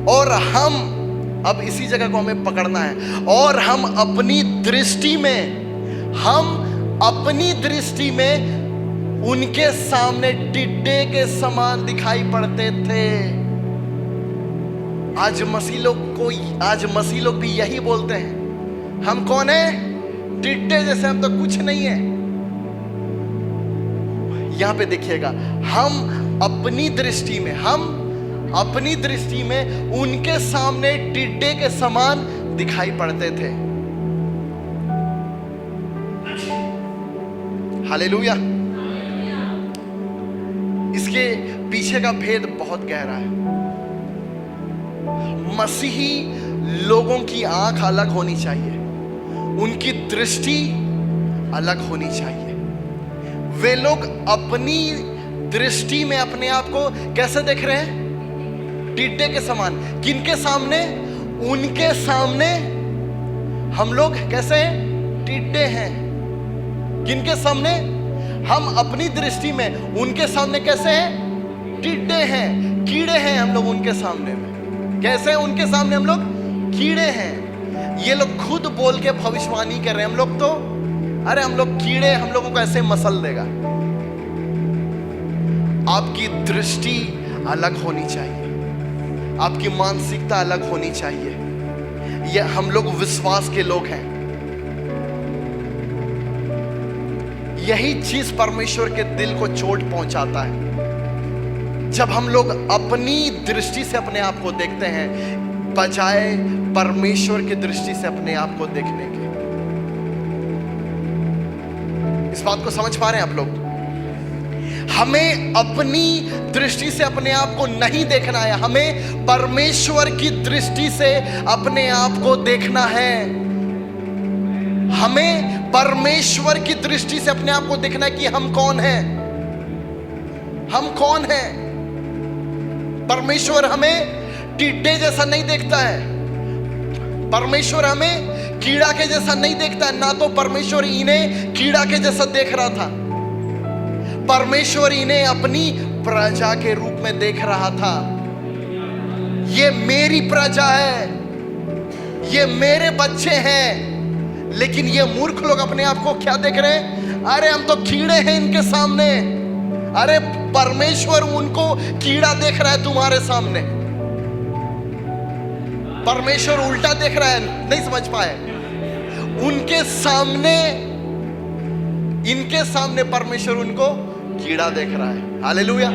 और हम, अब इसी जगह को हमें पकड़ना है, और हम अपनी दृष्टि में उनके सामने टिड्डे के समान दिखाई पड़ते थे। आज मसीह लोग भी यही बोलते हैं, हम कौन है? टिड्डे जैसे, हम तो कुछ नहीं है। यहां पे देखिएगा, हम अपनी दृष्टि में उनके सामने टिड्डे के समान दिखाई पड़ते थे। हालेलुया। इसके पीछे का भेद बहुत गहरा है। मसीही लोगों की आंख अलग होनी चाहिए, उनकी दृष्टि अलग होनी चाहिए। वे लोग अपनी दृष्टि में अपने आप को कैसे देख रहे हैं? टिड्डे के समान। किनके सामने? उनके सामने हम लोग कैसे हैं? टिड्डे हैं। किनके सामने? हम अपनी दृष्टि में उनके सामने कैसे हैं? टिड्डे हैं। कीड़े हैं हम लोग उनके सामने में। कैसे हैं उनके सामने हम लोग? कीड़े हैं। ये लोग खुद बोल के भविष्यवाणी कर रहे हैं, हम लोग तो अरे हम लोग कीड़े, हम लोगों को ऐसे मसल देगा। आपकी दृष्टि अलग होनी चाहिए, आपकी मानसिकता अलग होनी चाहिए। ये हम लोग विश्वास के लोग हैं। यही चीज परमेश्वर के दिल को चोट पहुंचाता है जब हम लोग अपनी दृष्टि से अपने आप को देखते हैं बजाय परमेश्वर की दृष्टि से अपने आप को देखने के। इस बात को समझ पा रहे हैं आप लोग? हमें अपनी दृष्टि से अपने आप को नहीं देखना है, हमें परमेश्वर की दृष्टि से अपने आप को देखना है। हमें परमेश्वर की दृष्टि से अपने आप को देखना है कि हम कौन हैं, हम कौन हैं। परमेश्वर हमें टिड्डे जैसा नहीं देखता है, परमेश्वर हमें कीड़ा के जैसा नहीं देखता है। ना तो परमेश्वर इन्हें कीड़ा के जैसा देख रहा था, परमेश्वर इन्हें अपनी प्रजा के रूप में देख रहा था। ये मेरी प्रजा है, ये मेरे बच्चे हैं। लेकिन ये मूर्ख लोग अपने आप को क्या देख रहे हैं? अरे हम तो कीड़े हैं इनके सामने। अरे परमेश्वर उनको कीड़ा देख रहा है तुम्हारे सामने। परमेश्वर उल्टा देख रहा है, नहीं समझ पाए। उनके सामने, इनके सामने परमेश्वर उनको कीड़ा देख रहा है। हालेलुया।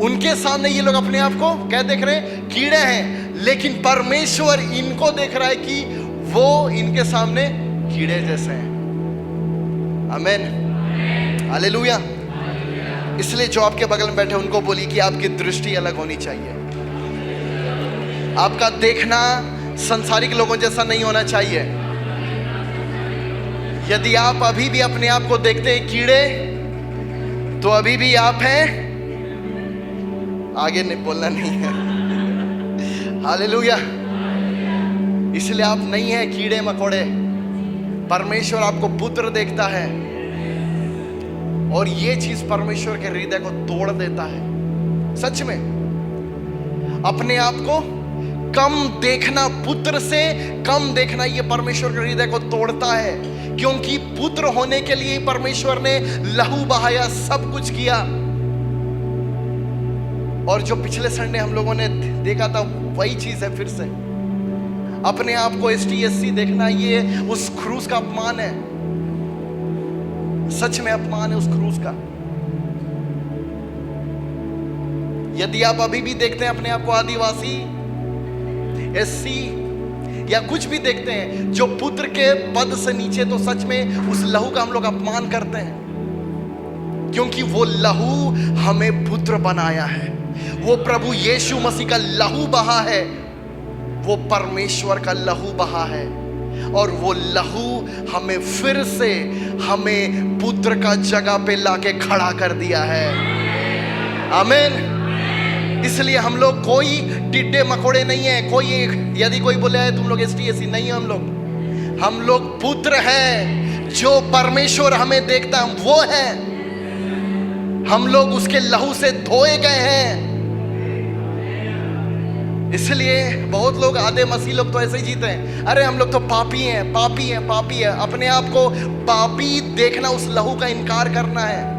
उनके सामने ये लोग अपने आप को क्या देख रहे हैं? कीड़े हैं। लेकिन परमेश्वर इनको देख रहा है कि वो इनके सामने कीड़े जैसे हैं। आमीन, हालेलुया। इसलिए जो आपके बगल में बैठे उनको बोलिए कि आपकी दृष्टि अलग होनी चाहिए। आपका देखना संसारिक लोगों जैसा नहीं होना चाहिए। यदि आप अभी भी अपने आप को देखते हैं कीड़े, तो अभी भी आप हैं, आगे नहीं बोलना नहीं है। हालेलुया। इसलिए आप नहीं हैं कीड़े मकोड़े। परमेश्वर आपको पुत्र देखता है और ये चीज परमेश्वर के हृदय को तोड़ देता है। सच में अपने आप को कम देखना, पुत्र से कम देखना, ये परमेश्वर के हृदय को तोड़ता है। क्योंकि पुत्र होने के लिए परमेश्वर ने लहू बहाया, सब कुछ किया। और जो पिछले संडे हम लोगों ने देखा था वही चीज है। फिर से अपने आप को STSC देखना, ये उस क्रूस का अपमान है। सच में अपमान है उस क्रूस का। यदि आप अभी भी देखते हैं अपने आप को आदिवासी, SC या कुछ भी देखते हैं जो पुत्र के पद से नीचे, तो सच में उस लहू का हम लोग अपमान करते हैं। क्योंकि वो लहू हमें पुत्र बनाया है। वो प्रभु यीशु मसीह का लहू बहा है, वो परमेश्वर का लहू बहा है। और वो लहू हमें फिर से हमें पुत्र का जगह पे लाके खड़ा कर दिया है। आमीन। इसलिए हम लोग कोई टिड्डे मकोड़े नहीं है। कोई यदि कोई बोले है तुम लोग STSC, नहीं है हम लोग पुत्र हैं। जो परमेश्वर हमें देखता है वो है। हम लोग उसके लहू से धोए गए हैं। इसलिए बहुत लोग, आधे मसीह लोग तो ऐसे ही जीते हैं। अरे हम लोग तो पापी हैं, पापी हैं, पापी है। अपने आप को पापी देखना, उस लहू का इनकार करना है।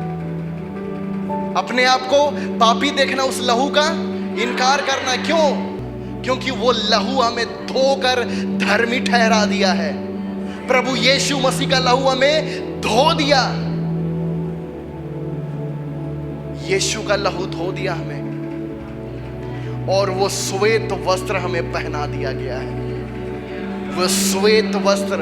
अपने आप को पापी देखना, उस लहू का इनकार करना है। क्यों? क्योंकि वो लहू हमें धोकर धर्मी ठहरा दिया है। प्रभु यीशु मसीह का लहू हमें धो दिया। यीशु का लहू धो दिया हमें, और वो श्वेत वस्त्र हमें पहना दिया गया है। वो श्वेत वस्त्र,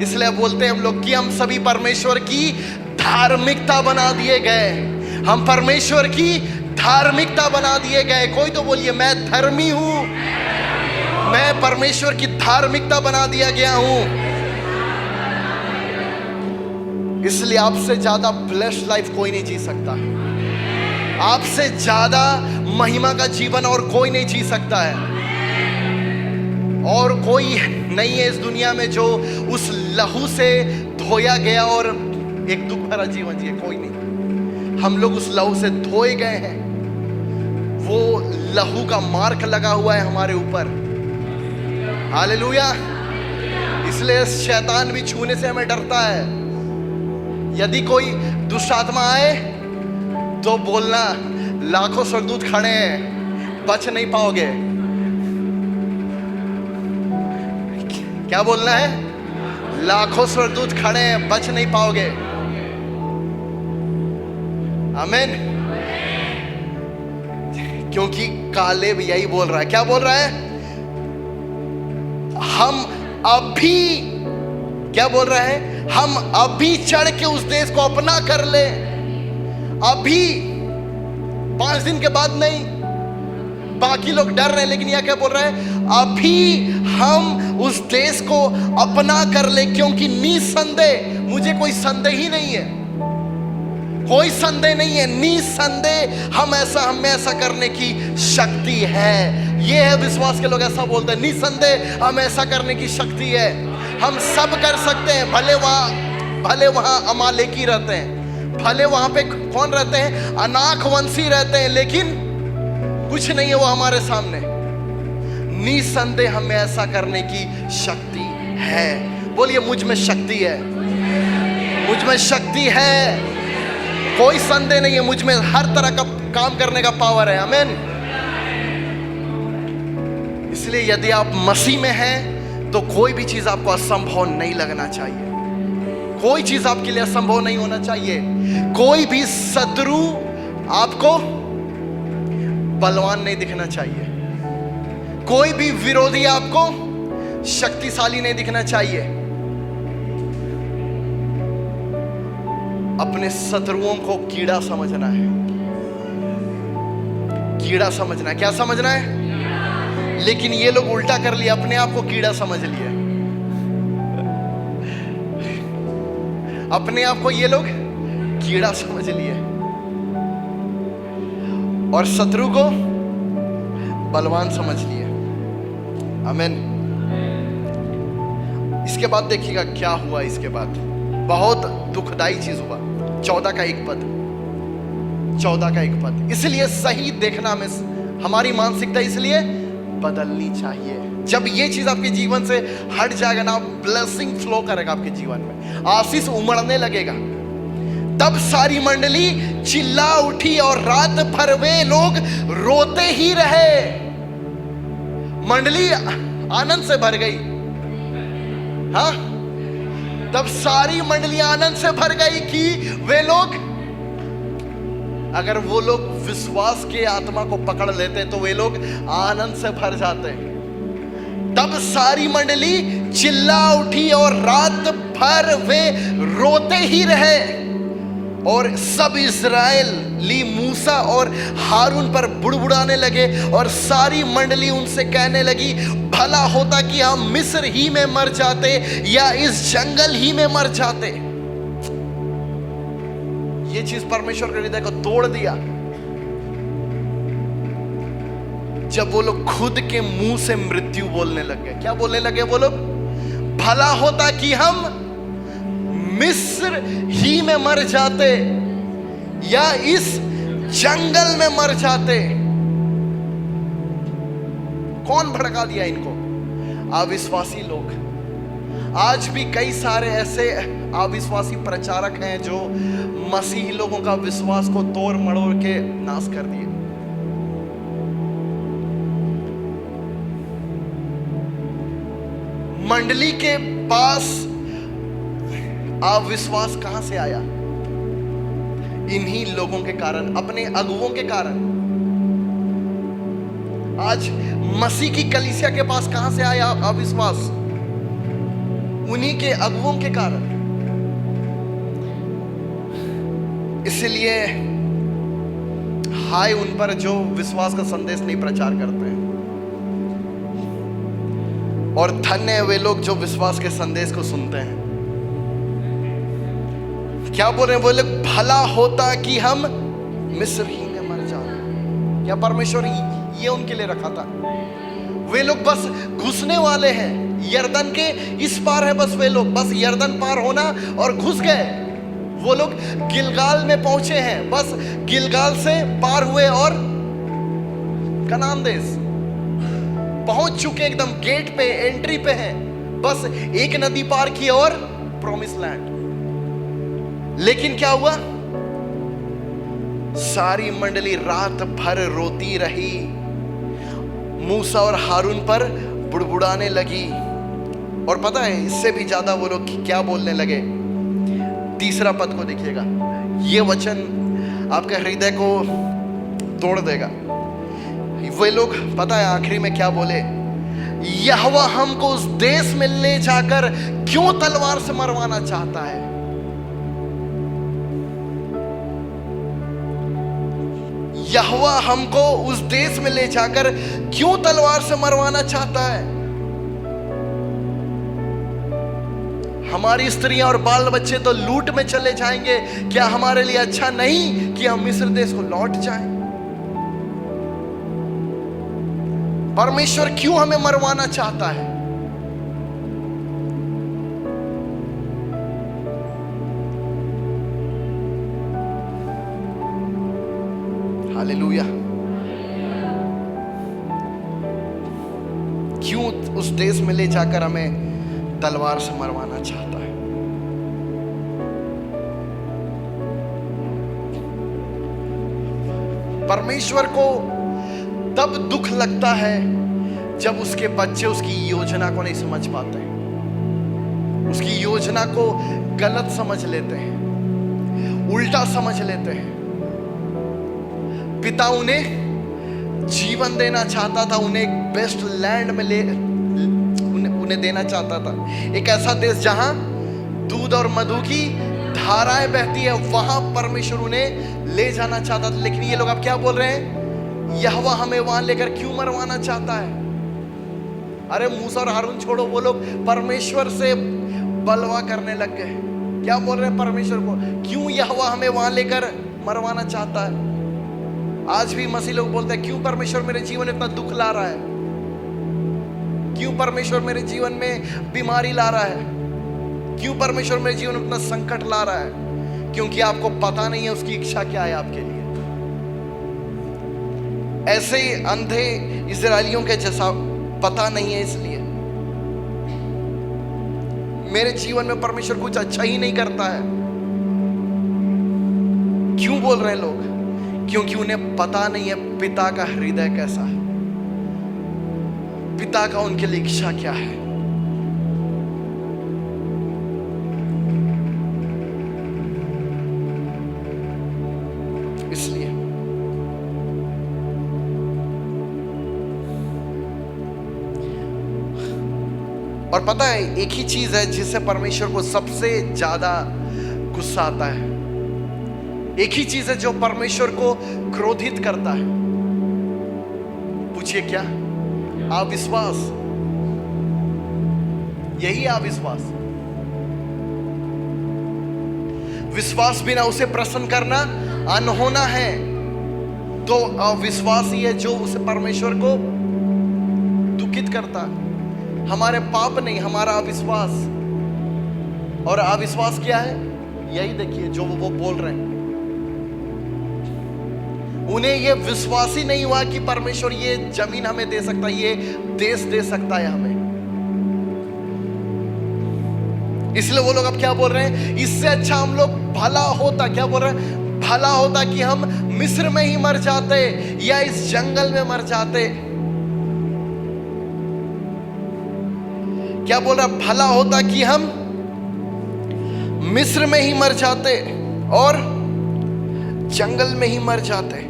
इसलिए बोलते हैं हम लोग कि हम सभी परमेश्वर की धार्मिकता बना दिए गए। हम परमेश्वर की धार्मिकता बना दिए गए। कोई तो बोलिए मैं धर्मी हूं, मैं परमेश्वर की धार्मिकता बना दिया गया हूं। इसलिए आपसे ज्यादा ब्लेस्ड लाइफ कोई नहीं जी सकता। आपसे ज्यादा महिमा का जीवन और कोई नहीं जी सकता है। और कोई नहीं है इस दुनिया में जो उस लहू से धोया गया और एक दुख भरा जीवन जिए। कोई नहीं। हम लोग उस लहू से धोए गए हैं। वो लहू का मार्क लगा हुआ है हमारे ऊपर। हालेलुया। इसलिए शैतान भी छूने से हमें डरता है। यदि कोई दुष्ट आत्मा आए तो बोलना, लाखों स्वर्गदूत खड़े हैं, बच नहीं पाओगे। क्या बोलना है? लाखों स्वर्गदूत खड़े हैं, बच नहीं पाओगे। आमीन। क्योंकि कालेब यही बोल रहा है। क्या बोल रहा है? हम अभी, क्या बोल रहा है? हम अभी चढ़ के उस देश को अपना कर ले। अभी, 5 दिन के बाद नहीं। बाकी लोग डर रहे हैं, लेकिन यह क्या बोल रहा है? अभी हम उस देश को अपना कर ले, क्योंकि निसंदेह, मुझे कोई संदेह ही नहीं है, कोई संदेह नहीं है, निसंदेह हम में ऐसा करने की शक्ति है। ये है विश्वास के लोग ऐसा बोलते हैं, निसंदेह हम ऐसा करने की शक्ति है, हम सब कर सकते हैं। भले वहां अमालेकी रहते हैं, भले वहां पे कौन रहते हैं? अनाक वंशी रहते हैं, लेकिन कुछ नहीं है वो हमारे सामने। निसंदेह हमें ऐसा करने की शक्ति है। बोलिए, मुझ में शक्ति है, मुझ में शक्ति है, कोई संदेह नहीं है, मुझ में हर तरह का काम करने का पावर है। आमीन। इसलिए यदि आप मसीह में हैं तो कोई भी चीज आपको असंभव नहीं लगना चाहिए, कोई चीज आपके लिए असंभव नहीं होना चाहिए। कोई भी शत्रु आपको बलवान नहीं दिखना चाहिए, कोई भी विरोधी आपको शक्तिशाली नहीं दिखना चाहिए। अपने शत्रुओं को कीड़ा समझना है, कीड़ा समझना है। क्या समझना है? लेकिन ये लोग उल्टा कर लिया, अपने आप को कीड़ा समझ लिया। अपने आप को ये लोग कीड़ा समझ लिए और शत्रु को बलवान समझ लिए। आमीन। इसके बाद देखिएगा क्या हुआ। इसके बाद बहुत दुखदाई चीज हुआ। 14 का एक पद। इसलिए सही देखना में हमारी मानसिकता इसलिए बदलनी चाहिए। जब ये चीज आपके जीवन से हट जाएगा ना, ब्लेसिंग फ्लो करेगा आपके जीवन में, आशीष उमड़ने लगेगा। तब सारी मंडली चिल्ला उठी और रात भर वे लोग रोते ही रहे। मंडली आनंद से भर गई। हाँ, तब सारी मंडली आनंद से भर गई कि वे लोग, अगर वो लोग विश्वास के आत्मा को पकड़ लेते तो वे लोग आनंद से भर जाते। तब सारी मंडली चिल्ला उठी और रात भर वे रोते ही रहे। और सब इस्राएली मूसा और हारून पर बुड़बुड़ाने लगे और सारी मंडली उनसे कहने लगी, भला होता कि हम मिस्र ही में मर जाते या इस जंगल ही में मर जाते। ये चीज परमेश्वर के हृदय को तोड़ दिया जब वो लोग खुद के मुंह से मृत्यु बोलने लगे। क्या बोलने लगे वो लोग? भला होता कि हम मिस्र ही में मर जाते या इस जंगल में मर जाते। कौन भड़का दिया इनको? अविश्वासी लोग। आज भी कई सारे ऐसे अविश्वासी प्रचारक हैं जो मसीही लोगों का विश्वास को तोड़ मड़ोड़ के नाश कर दिए। मंडली के पास अविश्वास कहां से आया? इन्हीं लोगों के कारण, अपने अगुवों के कारण। आज मसीह की कलीसिया के पास कहां से आया अविश्वास? उन्हीं के अगुवों के कारण। इसलिए हाय उन पर जो विश्वास का संदेश नहीं प्रचार करते हैं, और धन्य है वे लोग जो विश्वास के संदेश को सुनते हैं। क्या बोल रहे हैं वो लोग? भला होता कि हम मिस्र ही में मर जाते। क्या परमेश्वर ये उनके लिए रखा था? वे लोग बस घुसने वाले हैं, यरदन के इस पार है बस वे लोग, बस यरदन पार होना और घुस गए। वो लोग गिलगाल में पहुंचे हैं, बस गिलगाल से पार हुए और कनान देश पहुंच चुके, एकदम गेट पे, एंट्री पे हैं, बस एक नदी पार की और प्रॉमिस लैंड। लेकिन क्या हुआ? सारी मंडली रात भर रोती रही, मूसा और हारून पर बुड़बुड़ाने लगी। और पता है इससे भी ज्यादा वो लोग क्या बोलने लगे? तीसरा पद को देखिएगा, ये वचन आपके हृदय को तोड़ देगा। वे लोग पता है आखिरी में क्या बोले? यहोवा हमको उस देश में ले जाकर क्यों तलवार से मरवाना चाहता है? यहोवा हमको उस देश में ले जाकर क्यों तलवार से मरवाना चाहता है? हमारी स्त्रियां और बाल बच्चे तो लूट में चले जाएंगे, क्या हमारे लिए अच्छा नहीं कि हम मिस्र देश को लौट जाएं? परमेश्वर क्यों हमें मरवाना चाहता है? हालेलुया। क्यों उस देश में ले जाकर हमें तलवार से मरवाना चाहता है? परमेश्वर को तब दुख लगता है जब उसके बच्चे उसकी योजना को नहीं समझ पाते हैं, उसकी योजना को गलत समझ लेते हैं, उल्टा समझ लेते हैं। पिता उन्हें जीवन देना चाहता था, उन्हें एक बेस्ट लैंड में उन्हें देना चाहता था, एक ऐसा देश जहां दूध और मधु की धाराएं बहती है, वहां परमेश्वर उन्हें ले जाना चाहता था। लेकिन ये लोग अब क्या बोल रहे हैं? यहोवा हमें वहां लेकर क्यों मरवाना चाहता है? अरे मूसा और हारून छोड़ो, वो लोग परमेश्वर से बलवा करने लग गए। क्या बोल रहे हैं परमेश्वर को? क्यों यहोवा हमें वहां लेकर मरवाना चाहता है? आज भी मसीह लोग बोलते हैं, क्यों परमेश्वर मेरे जीवन में इतना दुख ला रहा है? क्यों परमेश्वर मेरे जीवन में बीमारी ला रहा है? क्यों परमेश्वर मेरे जीवन में इतना संकट ला रहा है? क्योंकि आपको पता नहीं है उसकी इच्छा क्या है आपके लिए। ऐसे ही अंधे इजरायलियों के जैसा पता नहीं है, इसलिए मेरे जीवन में परमेश्वर कुछ अच्छा ही नहीं करता है। क्यों बोल रहे हैं लोग? क्योंकि उन्हें पता नहीं है पिता का हृदय कैसा है, पिता का उनके लिए इच्छा क्या है। इसलिए और पता है एक ही चीज है जिससे परमेश्वर को सबसे ज्यादा गुस्सा आता है, एक ही चीज है जो परमेश्वर को क्रोधित करता है। पूछिए क्या? अविश्वास। यही अविश्वास। विश्वास बिना उसे प्रसन्न करना अनहोना है। तो अविश्वास ही है जो उसे परमेश्वर को दुखित करता है। हमारे पाप नहीं, हमारा अविश्वास। और अविश्वास क्या है? यही देखिए जो वो बोल रहे हैं। उन्हें ये विश्वास ही नहीं हुआ कि परमेश्वर ये जमीन हमें दे सकता है, ये देश दे सकता है हमें। इसलिए वो लोग अब क्या बोल रहे हैं? इससे अच्छा हम लोग भला होता, क्या बोल रहे हैं? भला होता कि हम मिस्र में ही मर जाते या इस जंगल में मर जाते। क्या बोल रहा? भला होता कि हम मिस्र में ही मर जाते और जंगल में ही मर जाते।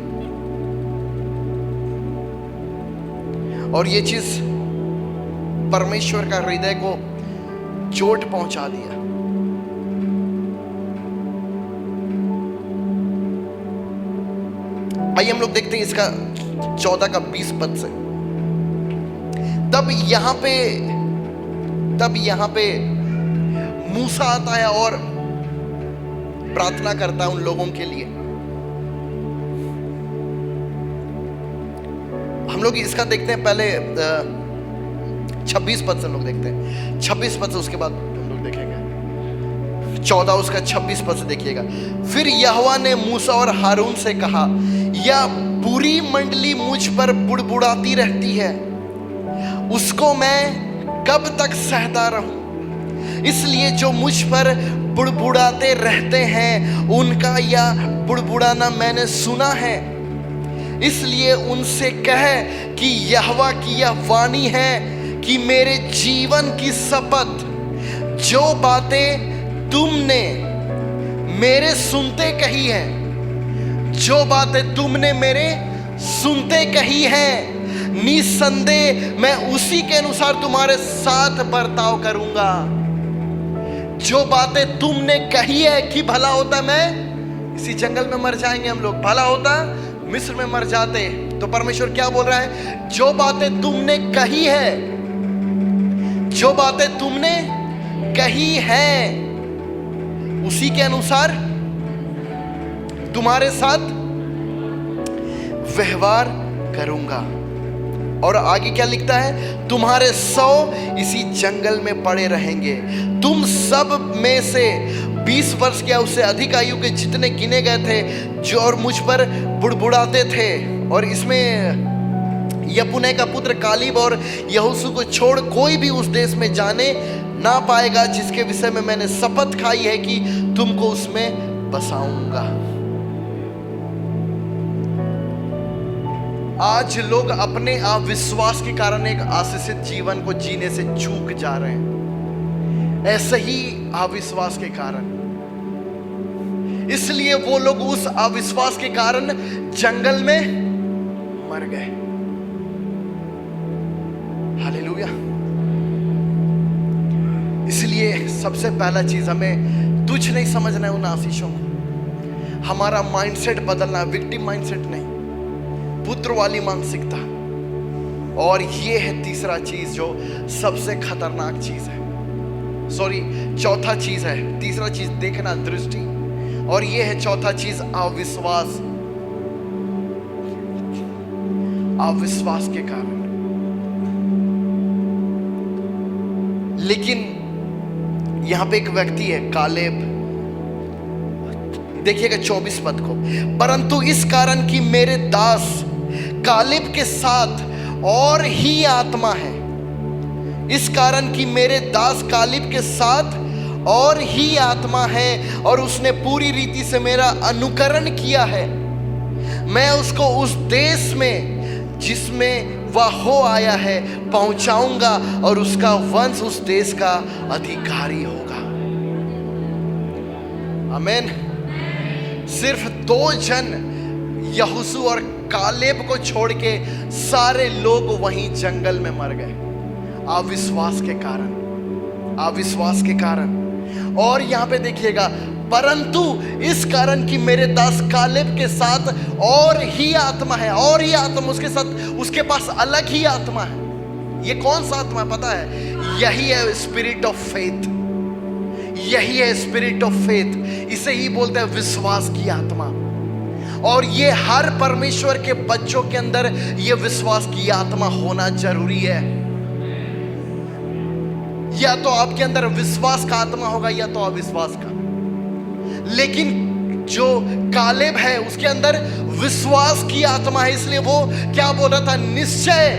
और ये चीज परमेश्वर का हृदय को चोट पहुंचा दिया। आइए हम लोग देखते हैं इसका 14 का 20 पद से। तब यहां पे मूसा आता है और प्रार्थना करता है उन लोगों के लिए। हम लोग इसका देखते हैं पहले 26 पद से हम लोग देखते हैं, 26 पद से उसके बाद हम लोग देखेंगे। 14 उसका 26 पद से देखिएगा। फिर यहोवा ने मूसा और हारून से कहा, यह बुरी मंडली मुझ पर बुड़बुड़ाती रहती है, उसको मैं कब तक सहता रहूं? इसलिए जो मुझ पर बुड़बुड़ाते रहते हैं उनका यह बुड़बुड़ाना मैंने सुना है। इसलिए उनसे कह कि यहोवा की यह वाणी है कि मेरे जीवन की शपथ, जो बातें तुमने मेरे सुनते कही है, जो बातें तुमने मेरे सुनते कही है, निसंदेह मैं उसी के अनुसार तुम्हारे साथ बर्ताव करूंगा। जो बातें तुमने कही है कि भला होता मैं इसी जंगल में मर जाएंगे हम लोग, भला होता मिस्र में मर जाते, तो परमेश्वर क्या बोल रहा है? जो बातें तुमने कही है, जो बातें तुमने कही है, उसी के अनुसार तुम्हारे साथ व्यवहार करूंगा। और आगे क्या लिखता है? तुम्हारे 100 इसी जंगल में पड़े रहेंगे। तुम सब में से 20 वर्ष या उससे अधिक आयु के जितने गिने गए थे जो और मुझ पर बुड़बुड़ाते थे, और इसमें यपुने का पुत्र कालीब और यहोशू को छोड़ कोई भी उस देश में जाने ना पाएगा जिसके विषय में मैंने शपथ खाई है कि तुमको उसमें बसाऊंगा। आज लोग अपने अविश्वास के कारण एक आशीषित जीवन को जीने से चूक जा रहे हैं, ऐसे ही अविश्वास के कारण। इसलिए वो लोग उस अविश्वास के कारण जंगल में मर गए। हालेलुया। इसलिए सबसे पहला चीज, हमें तुच्छ नहीं समझना है उन आशीषों को। हमारा माइंडसेट बदलना है, विक्टिम माइंडसेट नहीं, पुत्र वाली मानसिकता। और ये है तीसरा चीज जो सबसे खतरनाक चीज है, सॉरी चौथा चीज है। तीसरा चीज देखना दृष्टि, और ये है चौथा चीज अविश्वास। अविश्वास के कारण। लेकिन यहां पे एक व्यक्ति है कालेब, देखिएगा 24 पद को। परंतु इस कारण कि मेरे दास कालेब के साथ और ही आत्मा है, इस कारण कि मेरे दास कालेब के साथ और ही आत्मा है और उसने पूरी रीति से मेरा अनुकरण किया है, मैं उसको उस देश में जिसमें वह हो आया है पहुंचाऊंगा और उसका वंश उस देश का अधिकारी होगा। आमीन। सिर्फ 2 जन यहोशू और कालेब को छोड़ के सारे लोग वहीं जंगल में मर गए, अविश्वास के कारण, अविश्वास के कारण। और यहां पे देखिएगा, परंतु इस कारण कि मेरे दास कालेब के साथ और ही आत्मा है, और ही आत्मा उसके साथ, उसके पास अलग ही आत्मा है। ये कौन सा आत्मा है पता है? यही है स्पिरिट ऑफ फेथ, यही है स्पिरिट ऑफ फेथ। इसे ही बोलते हैं विश्वास की आत्मा। और ये हर परमेश्वर के बच्चों के अंदर ये विश्वास की आत्मा होना जरूरी है। या तो आपके अंदर विश्वास का आत्मा होगा या तो अविश्वास का। लेकिन जो कालेब है उसके अंदर विश्वास की आत्मा है, इसलिए वो क्या बोल रहा था? निश्चय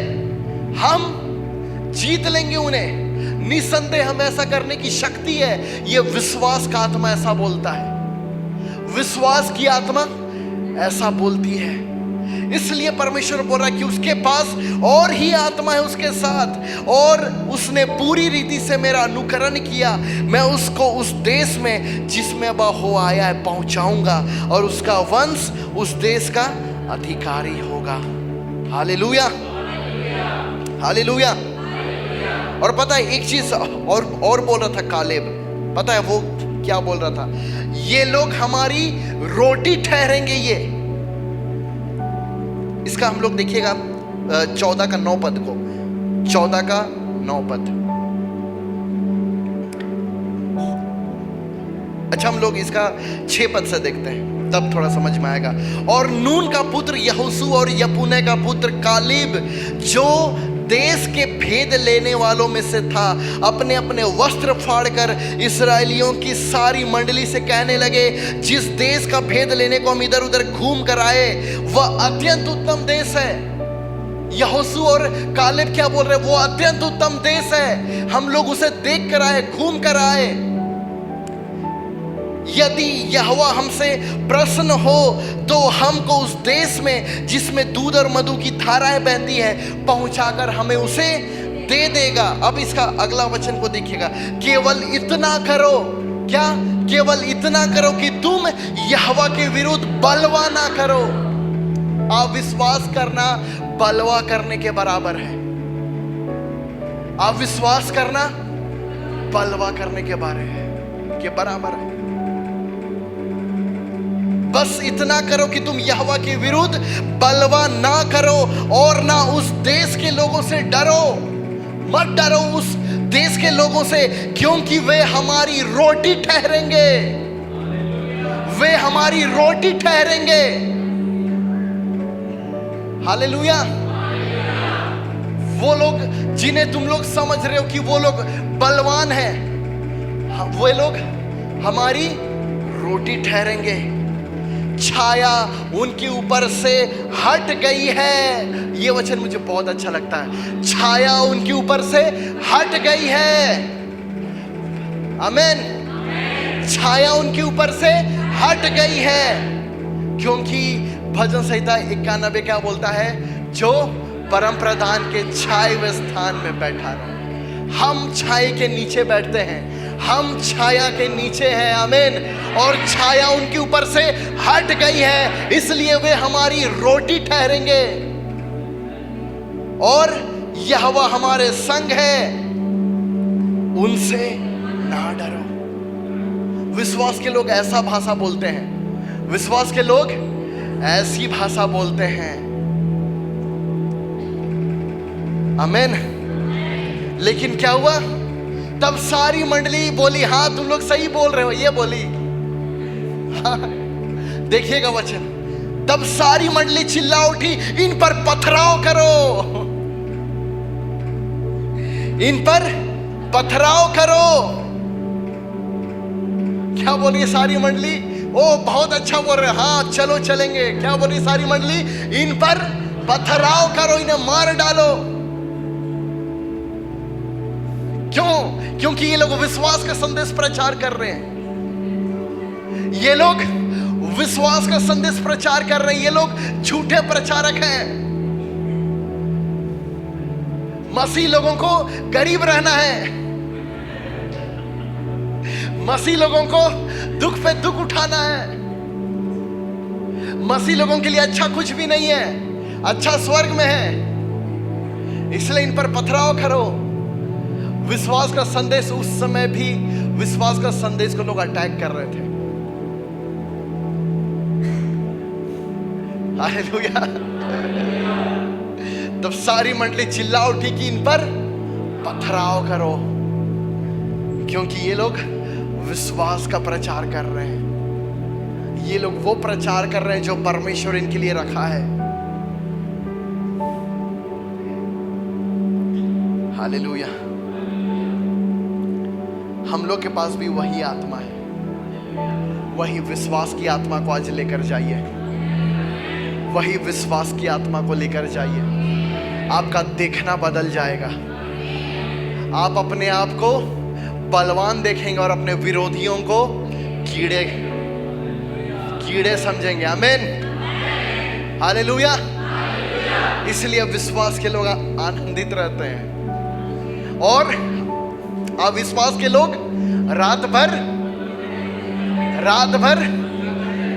हम जीत लेंगे उन्हें, निसंदेह हम ऐसा करने की शक्ति है। ये विश्वास का आत्मा ऐसा बोलता है, विश्वास की आत्मा ऐसा बोलती है। इसलिए परमेश्वर बोल रहा है कि उसके पास और ही आत्मा है उसके साथ, और उसने पूरी रीति से मेरा अनुकरण किया। मैं उसको उस देश में जिसमें वह हो आया है पहुंचाऊंगा और उसका वंश उस देश का अधिकारी होगा। Hallelujah, hallelujah. और पता है एक चीज और बोल रहा था कालेब, पता है वो क्या बोल रहा था? ये लोग हमारी रोटी ठहरेंगे। ये इसका हम लोग देखिएगा 14 का 9 पद को, 14 का 9 पद। अच्छा, हम लोग इसका 6 पद से देखते हैं, तब थोड़ा समझ में आएगा। और नून का पुत्र यहोशू और यपुने का पुत्र कालेब जो देश के भेद लेने वालों में से था। अपने अपने वस्त्र फाड़कर इस्राएलियों की सारी मंडली से कहने लगे, जिस देश का भेद लेने को हम इधर उधर घूम कर आए वह अत्यंत उत्तम देश है। यहोशू और कालेब क्या बोल रहे हैं? वो अत्यंत उत्तम देश है, हम लोग उसे देख कर आए, घूम कर आए। यदि यहोवा हमसे प्रसन्न हो तो हमको उस देश में जिसमें दूध और मधु की धाराएं बहती है पहुंचाकर हमें उसे दे देगा। अब इसका अगला वचन को देखिएगा, केवल इतना करो। क्या? केवल इतना करो कि तुम यहोवा के विरुद्ध बलवा ना करो। अविश्वास करना बलवा करने के बराबर है। अविश्वास करना बलवा करने के बराबर है। बस इतना करो कि तुम यहोवा के विरुद्ध बलवा ना करो और ना उस देश के लोगों से डरो। मत डरो उस देश के लोगों से, क्योंकि वे हमारी रोटी ठहरेंगे। वे हमारी रोटी ठहरेंगे। हालेलुया। वो लोग जिन्हें तुम लोग समझ रहे हो कि वो लोग बलवान हैं, वो लोग हमारी रोटी ठहरेंगे। छाया उनके ऊपर से हट गई है। ये वचन मुझे बहुत अच्छा लगता है। छाया उनके ऊपर से हट गई है। आमीन। छाया उनके ऊपर से हट गई है, क्योंकि भजन संहिता 91 क्या बोलता है? जो परम प्रधान के छाए हुए स्थान में बैठा रहे। हम छाए के नीचे बैठते हैं, हम छाया के नीचे हैं। आमीन। और छाया उनके ऊपर से हट गई है, इसलिए वे हमारी रोटी ठहरेंगे और यहोवा हमारे संग है, उनसे ना डरो। विश्वास के लोग ऐसा भाषा बोलते हैं। विश्वास के लोग ऐसी भाषा बोलते हैं। आमीन। लेकिन क्या हुआ? तब सारी मंडली बोली, हाँ तुम लोग सही बोल रहे हो, ये बोली। हाँ, देखिएगा वचन। तब सारी मंडली चिल्ला उठी, इन पर पथराव करो, इन पर पथराव करो। क्या बोली सारी मंडली? ओ बहुत अच्छा बोल रहे, हाँ चलो चलेंगे। क्या बोली सारी मंडली? इन पर पथराव करो, इन्हें मार डालो। क्यों? क्योंकि ये लोग विश्वास का संदेश प्रचार कर रहे हैं। ये लोग विश्वास का संदेश प्रचार कर रहे हैं। ये लोग झूठे प्रचारक हैं। मसीह लोगों को गरीब रहना है। मसीह लोगों को दुख पे दुख उठाना है। मसीह लोगों के लिए अच्छा कुछ भी नहीं है, अच्छा स्वर्ग में है। इसलिए इन पर पथराव करो। विश्वास का संदेश, उस समय भी विश्वास का संदेश को लोग अटैक कर रहे थे। हालेलुया। तब सारी मंडली चिल्ला उठी कि इन पर पथराव करो, क्योंकि ये लोग विश्वास का प्रचार कर रहे हैं। ये लोग वो प्रचार कर रहे हैं जो परमेश्वर इनके लिए रखा है। हालेलुया। हम लोग के पास भी वही आत्मा है। वही विश्वास की आत्मा को आज लेकर जाइए। वही विश्वास की आत्मा को लेकर जाइए। आपका देखना बदल जाएगा। आप अपने आप को बलवान देखेंगे और अपने विरोधियों को कीड़े कीड़े समझेंगे। आमीन। हालेलुया। इसलिए विश्वास के लोग आनंदित रहते हैं और अविश्वास के लोग रात भर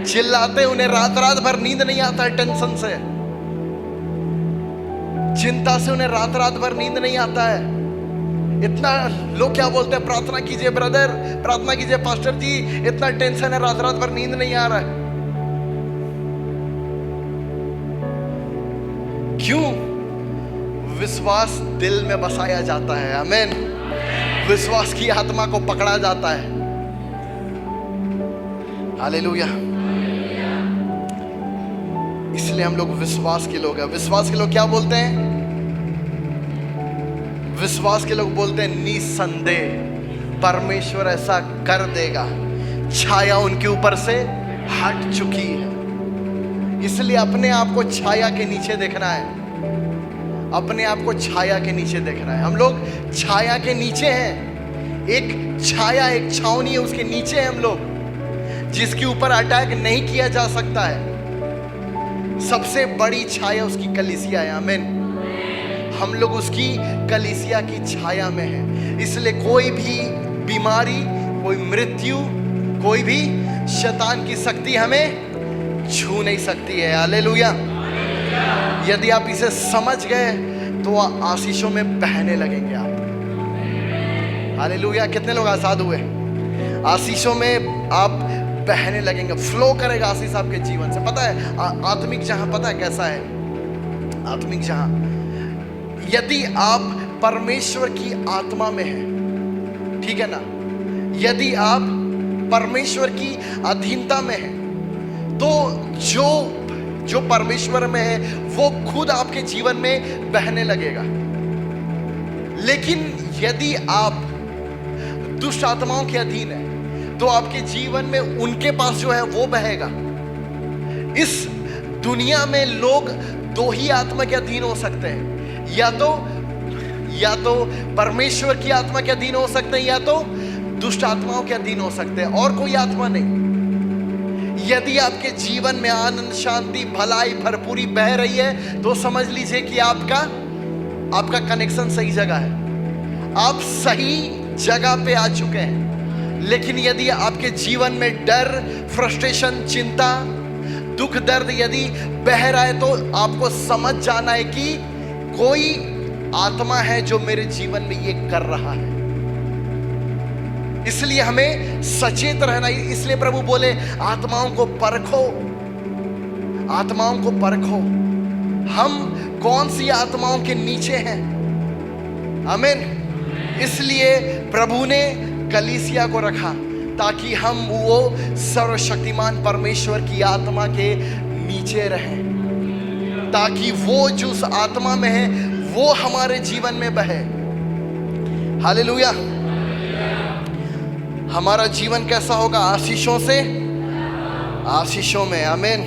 चिल्लाते। उन्हें रात भर नींद नहीं आता है। टेंशन से, चिंता से उन्हें रात भर नींद नहीं आता है। इतना लोग क्या बोलते हैं? प्रार्थना कीजिए ब्रदर, प्रार्थना कीजिए पास्टर जी, इतना टेंशन है, रात भर नींद नहीं आ रहा है। क्यों? विश्वास दिल में बसाया जाता है। आमीन। विश्वास की आत्मा को पकड़ा जाता है। हालेलुया। इसलिए हम लोग विश्वास के लोग हैं। विश्वास के लोग क्या बोलते हैं? विश्वास के लोग बोलते हैं निसंदेह परमेश्वर ऐसा कर देगा, छाया उनके ऊपर से हट चुकी है। इसलिए अपने आप को छाया के नीचे देखना है, अपने आप को छाया के नीचे देखना है। हम लोग छाया के नीचे हैं, एक छाया, एक छावनी है, उसके नीचे हैं हम लोग, जिसके ऊपर अटैक नहीं किया जा सकता है। सबसे बड़ी छाया उसकी कलीसिया है। आमीन। हम लोग उसकी कलीसिया की छाया में हैं। इसलिए कोई भी बीमारी, कोई मृत्यु, कोई भी शैतान की शक्ति हमें छू नहीं सकती है। हालेलुया। यदि आप इसे समझ गए तो आशीषों में बहने लगेंगे आप। हालेलुया। कितने लोग आजाद हुए? आशीषों में आप बहने लगेंगे, फ्लो करेगा आशीष आपके जीवन से। पता है आत्मिक जहां, पता है कैसा है आत्मिक जहां? यदि आप परमेश्वर की आत्मा में हैं, ठीक है ना, यदि आप परमेश्वर की अधीनता में हैं, तो जो परमेश्वर में है वो खुद आपके जीवन में बहने लगेगा। लेकिन यदि आप दुष्ट आत्माओं के अधीन है तो आपके जीवन में उनके पास जो है वो बहेगा। इस दुनिया में लोग दो ही आत्मा के अधीन हो सकते हैं, या तो परमेश्वर की आत्मा के अधीन हो सकते हैं, या तो दुष्ट आत्माओं के अधीन हो सकते हैं, और कोई आत्मा नहीं। यदि आपके जीवन में आनंद, शांति, भलाई, भरपूरी बह रही है तो समझ लीजिए कि आपका कनेक्शन सही जगह है, आप सही जगह पे आ चुके हैं। लेकिन यदि आपके जीवन में डर, फ्रस्ट्रेशन, चिंता, दुख, दर्द यदि बह रहा है तो आपको समझ जाना है कि कोई आत्मा है जो मेरे जीवन में ये कर रहा है। इसलिए हमें सचेत रहना। इसलिए प्रभु बोले आत्माओं को परखो, आत्माओं को परखो। हम कौन सी आत्माओं के नीचे हैं? आमीन। इसलिए प्रभु ने कलीसिया को रखा ताकि हम वो सर्वशक्तिमान परमेश्वर की आत्मा के नीचे रहें, ताकि वो जो उस आत्मा में है वो हमारे जीवन में बहे। हालेलुया। हमारा जीवन कैसा होगा? आशीषों से आशीषों में। आमीन।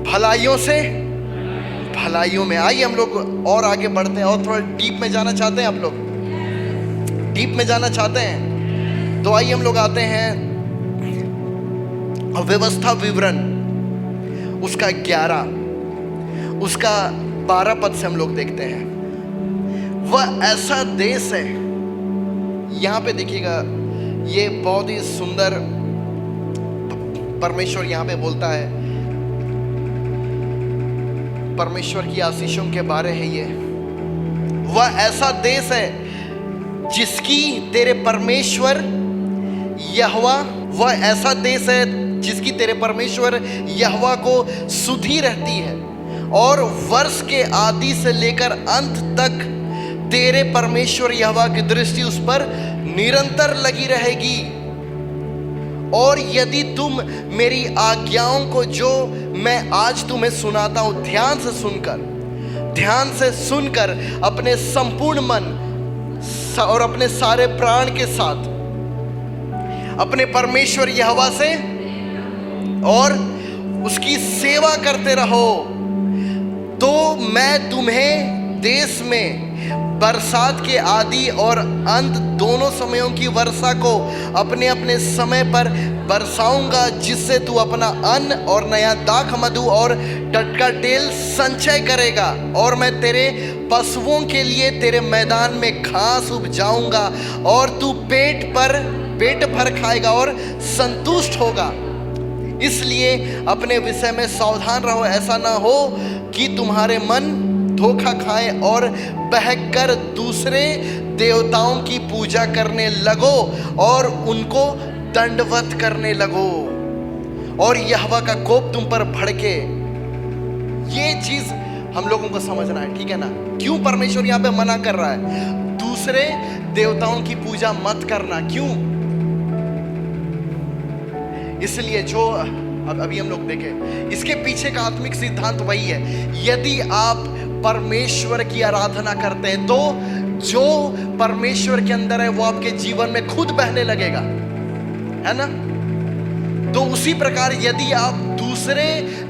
भलाइयों से भलाइयों में। आइए हम लोग और आगे बढ़ते हैं, और थोड़ा डीप में जाना चाहते हैं। आप लोग डीप में जाना चाहते हैं तो आइए हम लोग आते हैं व्यवस्था विवरण उसका 11, उसका 12 पद से हम लोग देखते हैं। वह ऐसा देश है, यहां पे देखिएगा, ये बहुत ही सुंदर परमेश्वर यहां पे बोलता है। परमेश्वर की आशीषों के बारे है ये। वह ऐसा देश है जिसकी तेरे परमेश्वर यहोवा, वह ऐसा देश है जिसकी तेरे परमेश्वर यहोवा को सुधि रहती है, और वर्ष के आदि से लेकर अंत तक तेरे परमेश्वर यहोवा की दृष्टि उस पर निरंतर लगी रहेगी। और यदि तुम मेरी आज्ञाओं को जो मैं आज तुम्हें सुनाता हूं ध्यान से सुनकर अपने संपूर्ण मन और अपने सारे प्राण के साथ अपने परमेश्वर यहोवा से और उसकी सेवा करते रहो, तो मैं तुम्हें देश में बरसात के आदि और अंत दोनों समयों की वर्षा को अपने अपने समय पर बरसाऊंगा, जिससे तू अपना अन्न और नया दाख, मधु और टटका तेल संचय करेगा। और मैं तेरे पशुओं के लिए तेरे मैदान में घास उपजाऊंगा, और तू पेट भर खाएगा और संतुष्ट होगा। इसलिए अपने विषय में सावधान रहो, ऐसा ना हो कि तुम्हारे मन धोखा खाए और बहकर दूसरे देवताओं की पूजा करने लगो और उनको दंडवत करने लगो, और यहोवा का कोप तुम पर भड़के। ये चीज हम लोगों को समझना है, ठीक है ना? क्यों परमेश्वर यहाँ पे मना कर रहा है? दूसरे देवताओं की पूजा मत करना। क्यों? इसलिए जो अभी हम लोग देखें, इसके पीछे का आत्मिक सिद्धांत वही है। यदि आप परमेश्वर की आराधना करते हैं तो जो परमेश्वर के अंदर है वो आपके जीवन में खुद बहने लगेगा, है ना। तो उसी प्रकार यदि आप दूसरे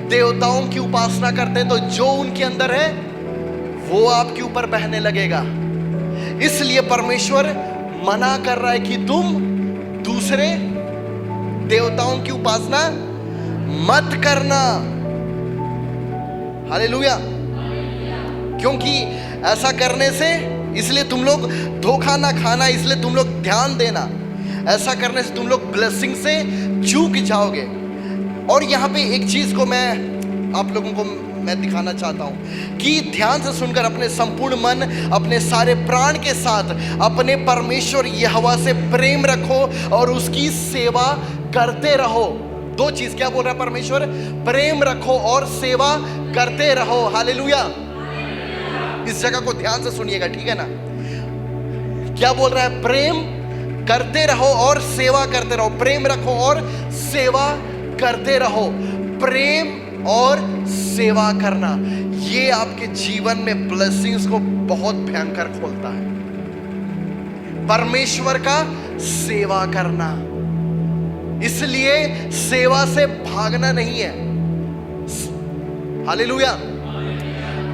देवताओं की उपासना करते हैं तो जो उनके अंदर है वो आपके ऊपर बहने लगेगा। इसलिए परमेश्वर मना कर रहा है कि तुम दूसरे देवताओं की उपासना मत करना। हालेलुया। क्योंकि ऐसा करने से, इसलिए तुम लोग धोखा ना खाना, इसलिए तुम लोग ध्यान देना, ऐसा करने से तुम लोग ब्लेसिंग से चूक जाओगे। और यहाँ पे एक चीज को मैं आप लोगों को मैं दिखाना चाहता हूं कि ध्यान से सुनकर अपने संपूर्ण मन, अपने सारे प्राण के साथ अपने परमेश्वर यहोवा से प्रेम रखो और उसकी सेवा करते रहो। दो चीज क्या बोल रहा है परमेश्वर? प्रेम रखो और सेवा करते रहो। हालेलुया। इस जगह को ध्यान से सुनिएगा, ठीक है ना। क्या बोल रहा है? प्रेम करते रहो और सेवा करते रहो। प्रेम रखो और सेवा करते रहो। प्रेम और सेवा करना, ये आपके जीवन में ब्लेसिंग्स को बहुत भयंकर खोलता है। परमेश्वर का सेवा करना, इसलिए सेवा से भागना नहीं है। हालेलुया।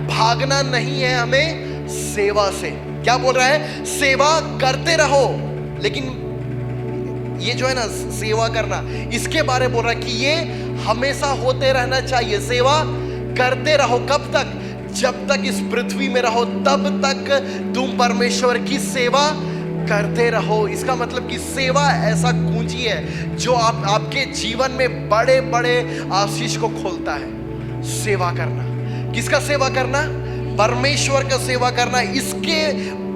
भागना नहीं है हमें सेवा से। क्या बोल रहा है? सेवा करते रहो। लेकिन ये जो है ना सेवा करना, इसके बारे में बोल रहा है कि ये हमेशा होते रहना चाहिए। सेवा करते रहो। कब तक? जब तक इस पृथ्वी में रहो तब तक तुम परमेश्वर की सेवा करते रहो। इसका मतलब कि सेवा ऐसा कुंजी है जो आपके जीवन में बड़े बड़े आशीष को खोलता है। सेवा करना, किसका सेवा करना? परमेश्वर का सेवा करना। इसके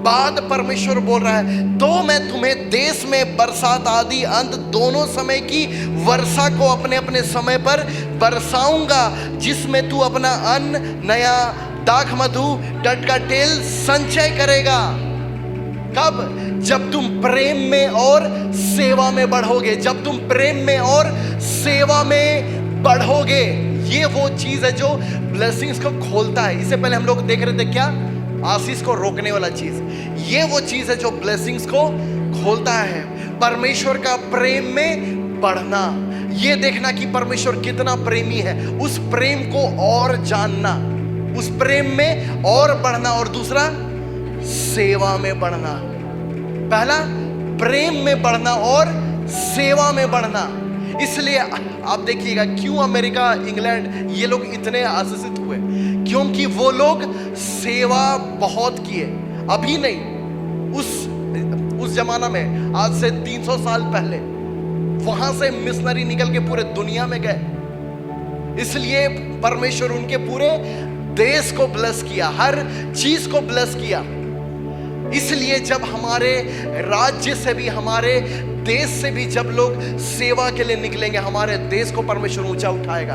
बाद परमेश्वर बोल रहा है, तो मैं तुम्हें देश में बरसात आदि अंत दोनों समय की वर्षा को अपने अपने समय पर बरसाऊंगा, जिसमें तू अपना अन्न, नया दाख मधु, टटका तेल संचय करेगा। कब? जब तुम प्रेम में और सेवा में बढ़ोगे। जब तुम प्रेम में और सेवा में बढ़ोगे, ये वो चीज है जो ब्लेसिंग्स को खोलता है। इससे पहले हम लोग देख रहे थे क्या? आशीष को रोकने वाला चीज। ये वो चीज है जो ब्लेसिंग्स को खोलता है। परमेश्वर का प्रेम में बढ़ना, ये देखना कि परमेश्वर कितना प्रेमी है, उस प्रेम को और जानना, उस प्रेम में और बढ़ना। और दूसरा, सेवा में बढ़ना। पहला प्रेम में बढ़ना और सेवा में बढ़ना। इसलिए आप देखिएगा क्यों अमेरिका, इंग्लैंड, ये लोग इतने आशीषित हुए, क्योंकि वो लोग सेवा बहुत किए। अभी नहीं, उस जमाना में, आज से 300 साल पहले वहां से मिशनरी निकल के पूरे दुनिया में गए। इसलिए परमेश्वर उनके पूरे देश को ब्लेस किया, हर चीज को ब्लेस किया। इसलिए जब हमारे राज्य से भी, हमारे देश से भी जब लोग सेवा के लिए निकलेंगे, हमारे देश को परमेश्वर ऊंचा उठाएगा।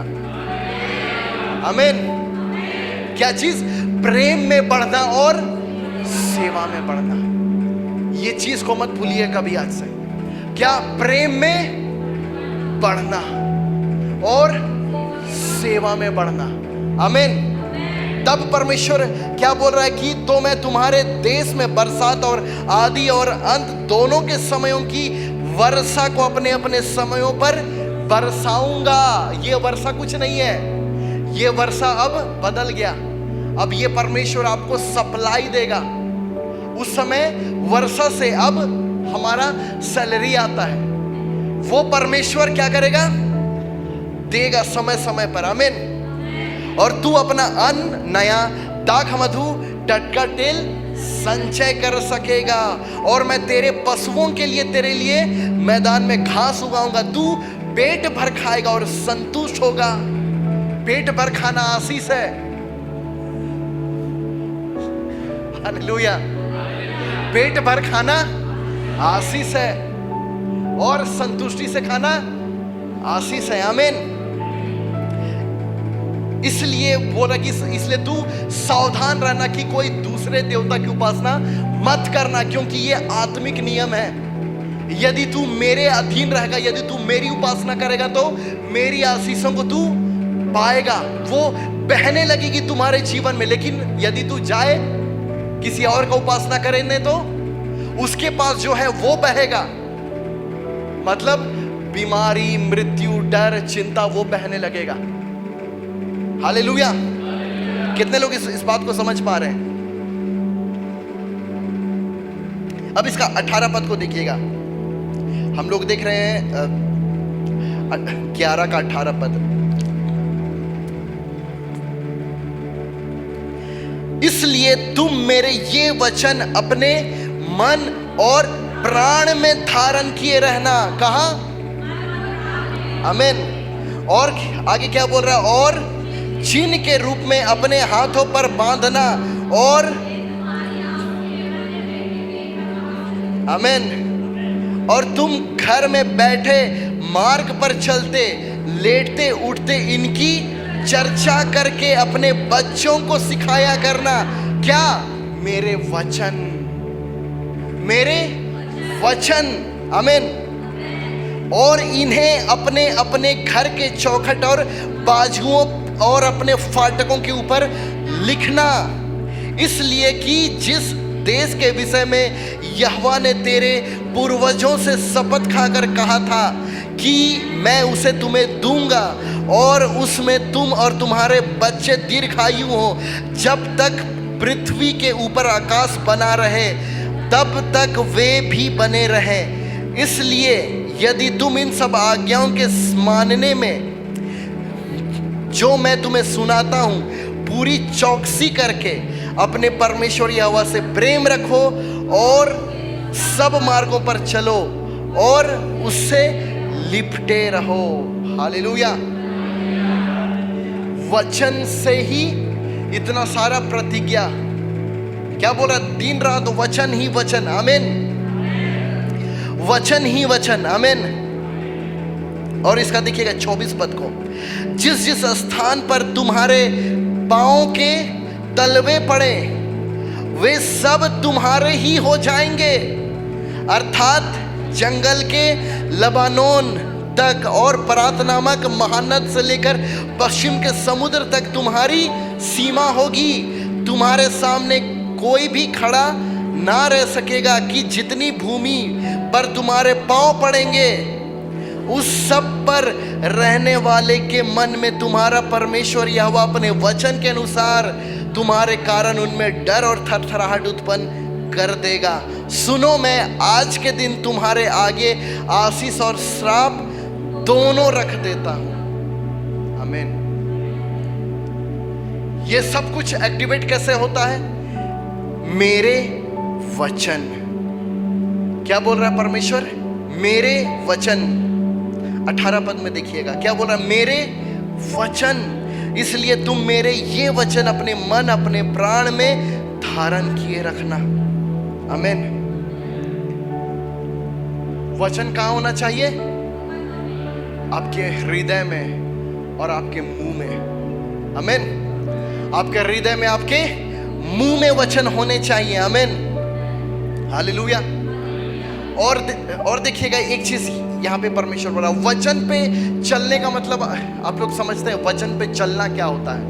आमीन। क्या चीज? प्रेम में बढ़ना और सेवा में बढ़ना। ये चीज को मत भूलिए कभी आज से। क्या? प्रेम में बढ़ना और सेवा में बढ़ना। आमीन। तब परमेश्वर क्या बोल रहा है कि तो मैं तुम्हारे देश में बरसात और आदि और अंत दोनों के समयों की वर्षा को अपने अपने समयों पर बरसाऊंगा। ये वर्षा कुछ नहीं है, ये वर्षा अब बदल गया। अब ये परमेश्वर आपको सप्लाई देगा। उस समय वर्षा से अब हमारा सैलरी आता है, वो परमेश्वर क्या करेगा? देगा समय समय पर। आमीन। और तू अपना अन्न, नया दाख मधु, टटका तेल संचय कर सकेगा। और मैं तेरे पशुओं के लिए, तेरे लिए मैदान में घास उगाऊंगा। तू पेट भर खाएगा और संतुष्ट होगा। पेट भर खाना आशीष है। हालेलुया। पेट भर खाना आशीष है और संतुष्टि से खाना आशीष है। आमीन। इसलिए बोला कि इसलिए तू सावधान रहना कि कोई दूसरे देवता की उपासना मत करना, क्योंकि ये आत्मिक नियम है। यदि तू मेरे अधीन रहेगा, यदि तू मेरी उपासना करेगा तो मेरी आशीषों को तू पाएगा, वो बहने लगेगी तुम्हारे जीवन में। लेकिन यदि तू जाए किसी और का उपासना करेंगे तो उसके पास जो है वो बहेगा। मतलब बीमारी, मृत्यु, डर, चिंता वो बहने लगेगा। हालेलुया। कितने लोग इस बात को समझ पा रहे हैं? अब इसका 18 पद को देखिएगा। हम लोग देख रहे हैं 11 का 18 पद। इसलिए तुम मेरे ये वचन अपने मन और प्राण में धारण किए रहना। कहा? आमीन। और आगे क्या बोल रहा है? और चिन्ह के रूप में अपने हाथों पर बांधना। और आमीन। और तुम घर में बैठे, मार्ग पर चलते, लेटते उठते इनकी चर्चा करके अपने बच्चों को सिखाया करना। क्या? मेरे वचन, मेरे वचन। आमीन। और इन्हें अपने अपने घर के चौखट और बाजुओं और अपने फाटकों के ऊपर लिखना, इसलिए कि जिस देश के विषय में यहोवा ने तेरे पूर्वजों से शपथ खाकर कहा था कि मैं उसे तुम्हें दूंगा और उसमें तुम और तुम्हारे बच्चे दीर्घायु हो, जब तक पृथ्वी के ऊपर आकाश बना रहे तब तक वे भी बने रहें। इसलिए यदि तुम इन सब आज्ञाओं के मानने में जो मैं तुम्हें सुनाता हूँ पूरी चौकसी करके अपने परमेश्वर यहोवा से प्रेम रखो और सब मार्गों पर चलो और उससे लिपटे रहो। हालेलुया। वचन से ही इतना सारा प्रतिज्ञा। क्या बोल रहा? दिन रात वचन ही वचन। आमीन। वचन ही वचन। आमीन। और इसका देखिएगा 24 पद को। जिस जिस स्थान पर तुम्हारे पांव के तलवे पड़े वे सब तुम्हारे ही हो जाएंगे, अर्थात जंगल के लबानोन तक और परात नामक महानद से लेकर पश्चिम के समुद्र तक तुम्हारी सीमा होगी। तुम्हारे सामने कोई भी खड़ा ना रह सकेगा कि जितनी भूमि पर तुम्हारे पांव पड़ेंगे उस सब पर रहने वाले के मन में तुम्हारा परमेश्वर यहोवा अपने वचन के अनुसार तुम्हारे कारण उनमें डर और थरथराहट उत्पन्न कर देगा। सुनो, मैं आज के दिन तुम्हारे आगे आशीष और श्राप दोनों रख देता हूं। आमीन। ये सब कुछ एक्टिवेट कैसे होता है? मेरे वचन। क्या बोल रहा है परमेश्वर? मेरे वचन। 18 पद में देखिएगा क्या बोल रहा है? मेरे वचन। इसलिए तुम मेरे ये वचन अपने मन अपने प्राण में धारण किए रखना। आमीन। वचन कहाँ होना चाहिए? आपके हृदय में और आपके मुंह में। आमीन। आपके हृदय में, आपके मुंह में वचन होने चाहिए। आमीन। हालेलुया। और देखिएगा एक चीज यहाँ पे परमेश्वर बोला, वचन पे चलने का मतलब आप लोग समझते हैं वचन पे चलना क्या होता है?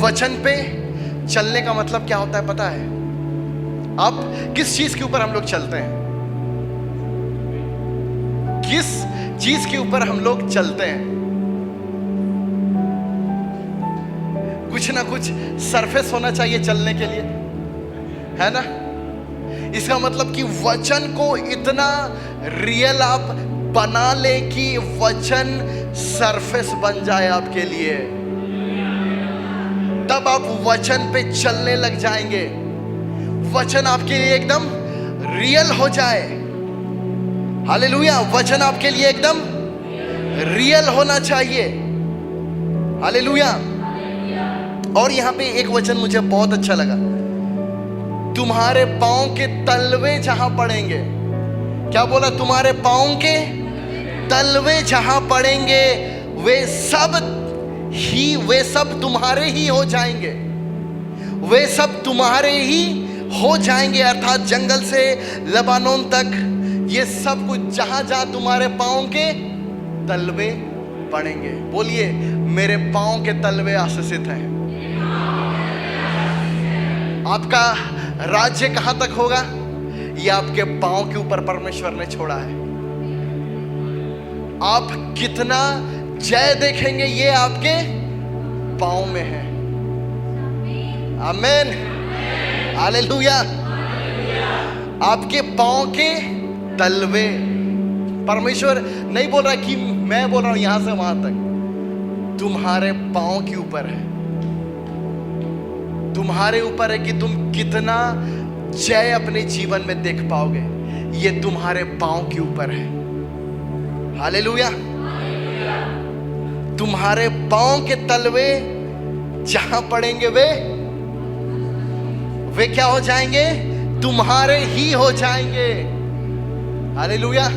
वचन पे चलने का मतलब क्या होता है पता है? आप किस चीज के ऊपर हम लोग चलते हैं? किस चीज के ऊपर हम लोग चलते हैं? कुछ ना कुछ सरफेस होना चाहिए चलने के लिए, है ना? इसका मतलब कि वचन को इतना रियल आप बना ले कि वचन सरफेस बन जाए आपके लिए, तब आप वचन पे चलने लग जाएंगे। वचन आपके लिए एकदम रियल हो जाए। हालेलुया। वचन आपके लिए एकदम रियल होना चाहिए। हालेलुया। और यहां पे एक वचन मुझे बहुत अच्छा लगा, तुम्हारे पांव के तलवे जहां पड़ेंगे। क्या बोला? तुम्हारे पांव के तलवे जहां पड़ेंगे वे सब तुम्हारे ही हो जाएंगे। वे सब तुम्हारे ही हो जाएंगे, अर्थात जंगल से लबानोन तक ये सब कुछ जहां जहां तुम्हारे पांव के तलवे पड़ेंगे। बोलिए, मेरे पांव के तलवे आशीषित हैं। आपका राज्य कहां तक होगा? ये आपके पांव के ऊपर परमेश्वर ने छोड़ा है। आप कितना जय देखेंगे ये आपके पांव में है। आमीन, हालेलुया। आपके पांव के तलवे, परमेश्वर नहीं बोल रहा कि मैं बोल रहा हूं यहां से वहां तक, तुम्हारे पांव के ऊपर है। तुम्हारे ऊपर है कि तुम कितना जय अपने जीवन में देख पाओगे। ये तुम्हारे पांव के ऊपर है। हालेलुया। तुम्हारे पांव के तलवे जहां पड़ेंगे वे क्या हो जाएंगे? तुम्हारे ही हो जाएंगे। हालेलुया।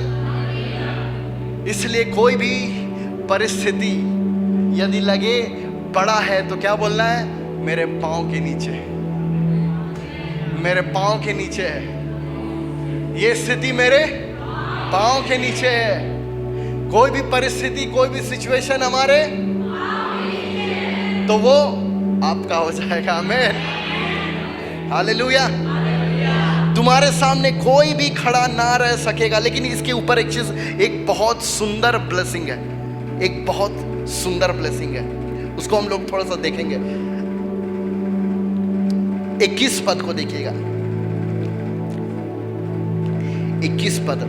इसलिए कोई भी परिस्थिति यदि लगे बड़ा है तो क्या बोलना है? मेरे पांव के नीचे, मेरे पांव के नीचे है। ये स्थिति मेरे पांव के नीचे है। कोई भी परिस्थिति, कोई भी सिचुएशन हमारे तो वो आपका हो जाएगा। आमीन, हालेलुया। तुम्हारे सामने कोई भी खड़ा ना रह सकेगा। लेकिन इसके ऊपर एक चीज, एक बहुत सुंदर ब्लेसिंग है, एक बहुत सुंदर ब्लेसिंग है। उसको हम लोग थोड़ा सा देखेंगे। 21 पद को देखिएगा। 21 पद,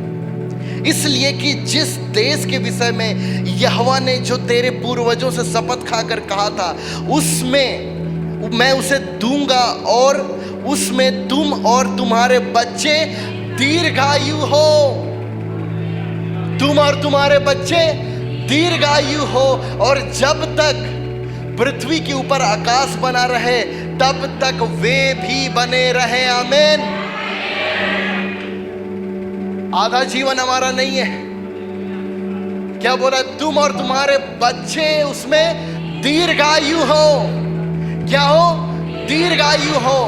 इसलिए कि जिस देश के विषय में यहोवा ने जो तेरे पूर्वजों से शपथ खाकर कहा था, उसमें मैं उसे दूंगा और उसमें तुम और तुम्हारे बच्चे दीर्घायु हो। तुम और तुम्हारे बच्चे दीर्घायु हो, और जब तक पृथ्वी के ऊपर आकाश बना रहे तब तक वे भी बने रहे। आमीन। आधा जीवन हमारा नहीं है। क्या बोला? तुम और तुम्हारे बच्चे उसमें दीर्घायु हो। क्या हो? दीर्घायु हो।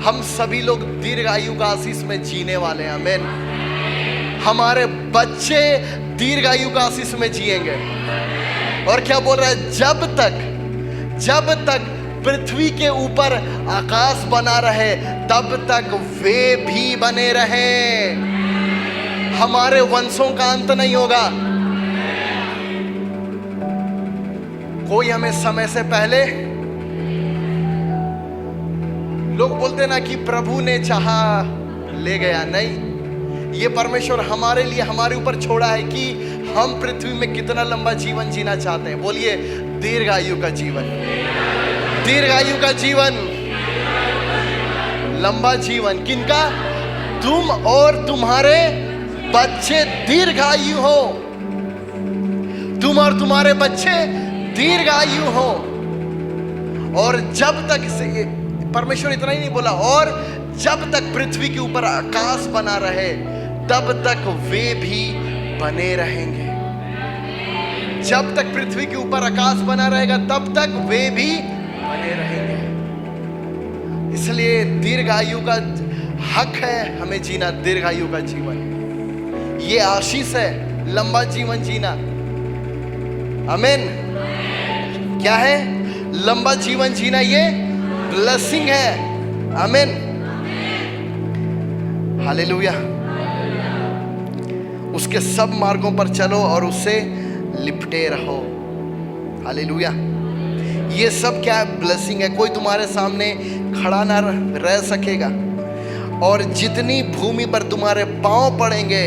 हम सभी लोग दीर्घायु का आशीष में जीने वाले हैं। आमीन। हमारे बच्चे दीर्घायु का आशीष में जिएंगे। और क्या बोल रहा है? जब तक पृथ्वी के ऊपर आकाश बना रहे तब तक वे भी बने रहे। हमारे वंशों का अंत नहीं होगा। कोई हमें समय से पहले, लोग बोलते ना कि प्रभु ने चाहा ले गया। नहीं, ये परमेश्वर हमारे लिए, हमारे ऊपर छोड़ा है कि हम पृथ्वी में कितना लंबा जीवन जीना चाहते हैं। बोलिए, दीर्घायु का जीवन, दीर्घायु का जीवन, लंबा जीवन। किनका? तुम और तुम्हारे बच्चे दीर्घायु हो। तुम और तुम्हारे बच्चे दीर्घायु हो। और जब तक से, परमेश्वर इतना ही नहीं बोला, और जब तक पृथ्वी के ऊपर आकाश बना रहे तब तक वे भी बने रहेंगे। जब तक पृथ्वी के ऊपर आकाश बना रहेगा तब तक वे भी बने रहेंगे। इसलिए दीर्घायु का हक है हमें जीना, दीर्घायु का जीवन। ये आशीष है, लंबा जीवन जीना। आमीन। क्या है? लंबा जीवन जीना, ये ब्लेसिंग है। आमीन, हालेलुया। उसके सब मार्गों पर चलो और उससे लिपटे रहो। हालेलुया। ये सब क्या है? ब्लेसिंग है। कोई तुम्हारे सामने खड़ा ना रह सकेगा। और जितनी भूमि पर तुम्हारे पांव पड़ेंगे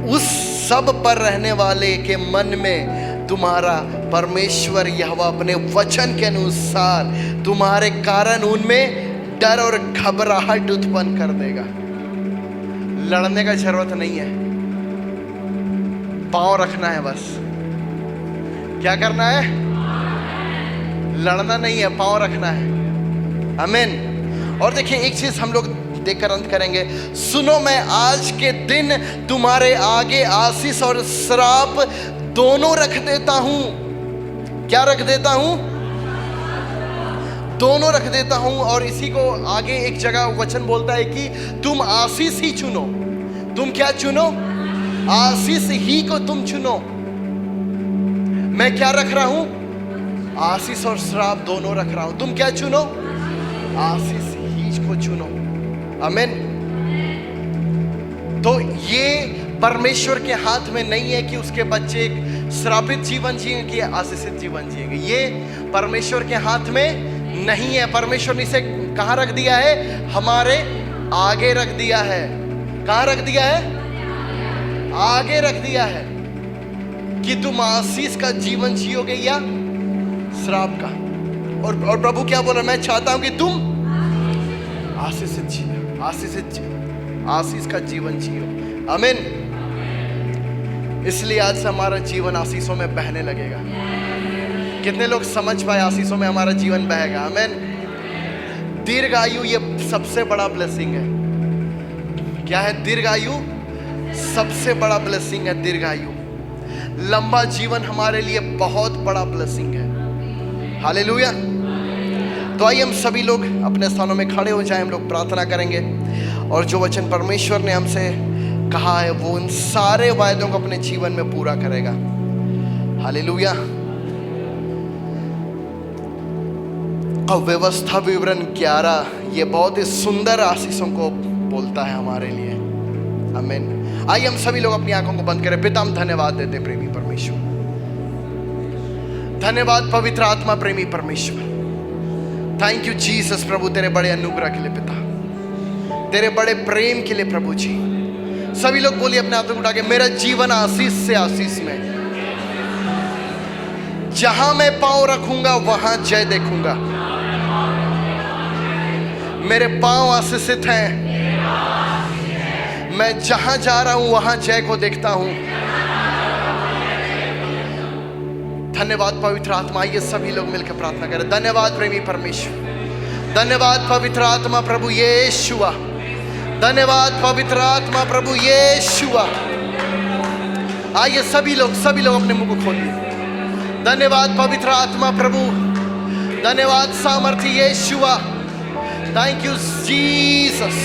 उस सब पर रहने वाले के मन में तुम्हारा परमेश्वर यहोवा अपने वचन के अनुसार तुम्हारे कारण उनमें डर और घबराहट उत्पन्न कर देगा। लड़ने का जरूरत नहीं है, पांव रखना है बस। क्या करना है? लड़ना नहीं है, पांव रखना है। आमीन। और देखिए, एक चीज हम लोग देखकर अंत करेंगे। सुनो, मैं आज के दिन तुम्हारे आगे आशीष और श्राप दोनों रख देता हूं। क्या रख देता हूं? दोनों रख देता हूं। और इसी को आगे एक जगह वचन बोलता है कि तुम आशीष ही चुनो। तुम क्या चुनो? आशीष ही को तुम चुनो। मैं क्या रख रहा हूं? आशीष और श्राप दोनों रख रहा हूं। तुम क्या चुनो? आशीष ही को चुनो। आमीन। तो ये परमेश्वर के हाथ में नहीं है कि उसके बच्चे एक श्रापित जीवन जिएंगे कि आशीषित जीवन जिएंगे। ये परमेश्वर के हाथ में नहीं है। परमेश्वर ने इसे कहाँ रख दिया है? हमारे आगे रख दिया है। कहाँ रख दिया है? आगे रख दिया है कि तुम आशीष का जीवन जियोगे या श्राप का। और प्रभु क्या बोला? मैं चाहता हूं कि तुम आशीषित जियो, आशीष का जीवन जियो। आमीन। इसलिए आज से हमारा जीवन आशीषों में बहने लगेगा। कितने लोग समझ पाए आशीषों में हमारा जीवन बहेगा? आमीन। दीर्घायु ये सबसे बड़ा ब्लेसिंग है। क्या है? दीर्घायु सबसे बड़ा ब्लेसिंग है। दीर्घायु, लंबा जीवन हमारे लिए बहुत बड़ा ब्लेसिंग है। हालेलुया। तो आइए हम सभी लोग अपने स्थानों में खड़े हो जाएं। हम लोग प्रार्थना करेंगे और जो वचन परमेश्वर ने हमसे कहा है वो उन सारे वायदों को अपने जीवन में पूरा करेगा। हालेलुया। व्यवस्था विवरण 11 ये बहुत ही सुंदर आशीषों को बोलता है हमारे लिए। आमीन। आइए हम सभी लोग अपनी आंखों को बंद करें। पिता, हम धन्यवाद देते प्रेमी परमेश्वर। धन्यवाद पवित्र आत्मा प्रेमी परमेश्वर। थैंक यू जीसस प्रभु, तेरे बड़े अनुग्रह के लिए पिता, तेरे बड़े प्रेम के लिए प्रभु जी। सभी लोग बोलिए अपने हाथों को उठा के, मेरा जीवन आशीष से आशीष में। जहां मैं पांव रखूंगा वहां जय देखूंगा। मेरे पांव आशीषित हैं। मैं जहां जा रहा हूं वहां जय को देखता हूं। धन्यवाद पवित्र आत्मा। आइए सभी लोग मिलकर प्रार्थना करें। धन्यवाद प्रेमी परमेश्वर। धन्यवाद पवित्र आत्मा प्रभु यीशुआ। धन्यवाद पवित्र आत्मा प्रभु यीशुआ। आइए सभी लोग अपने मुंह को खोलिए। धन्यवाद पवित्र आत्मा प्रभु। धन्यवाद सामर्थी यीशुआ। Thank you Jesus.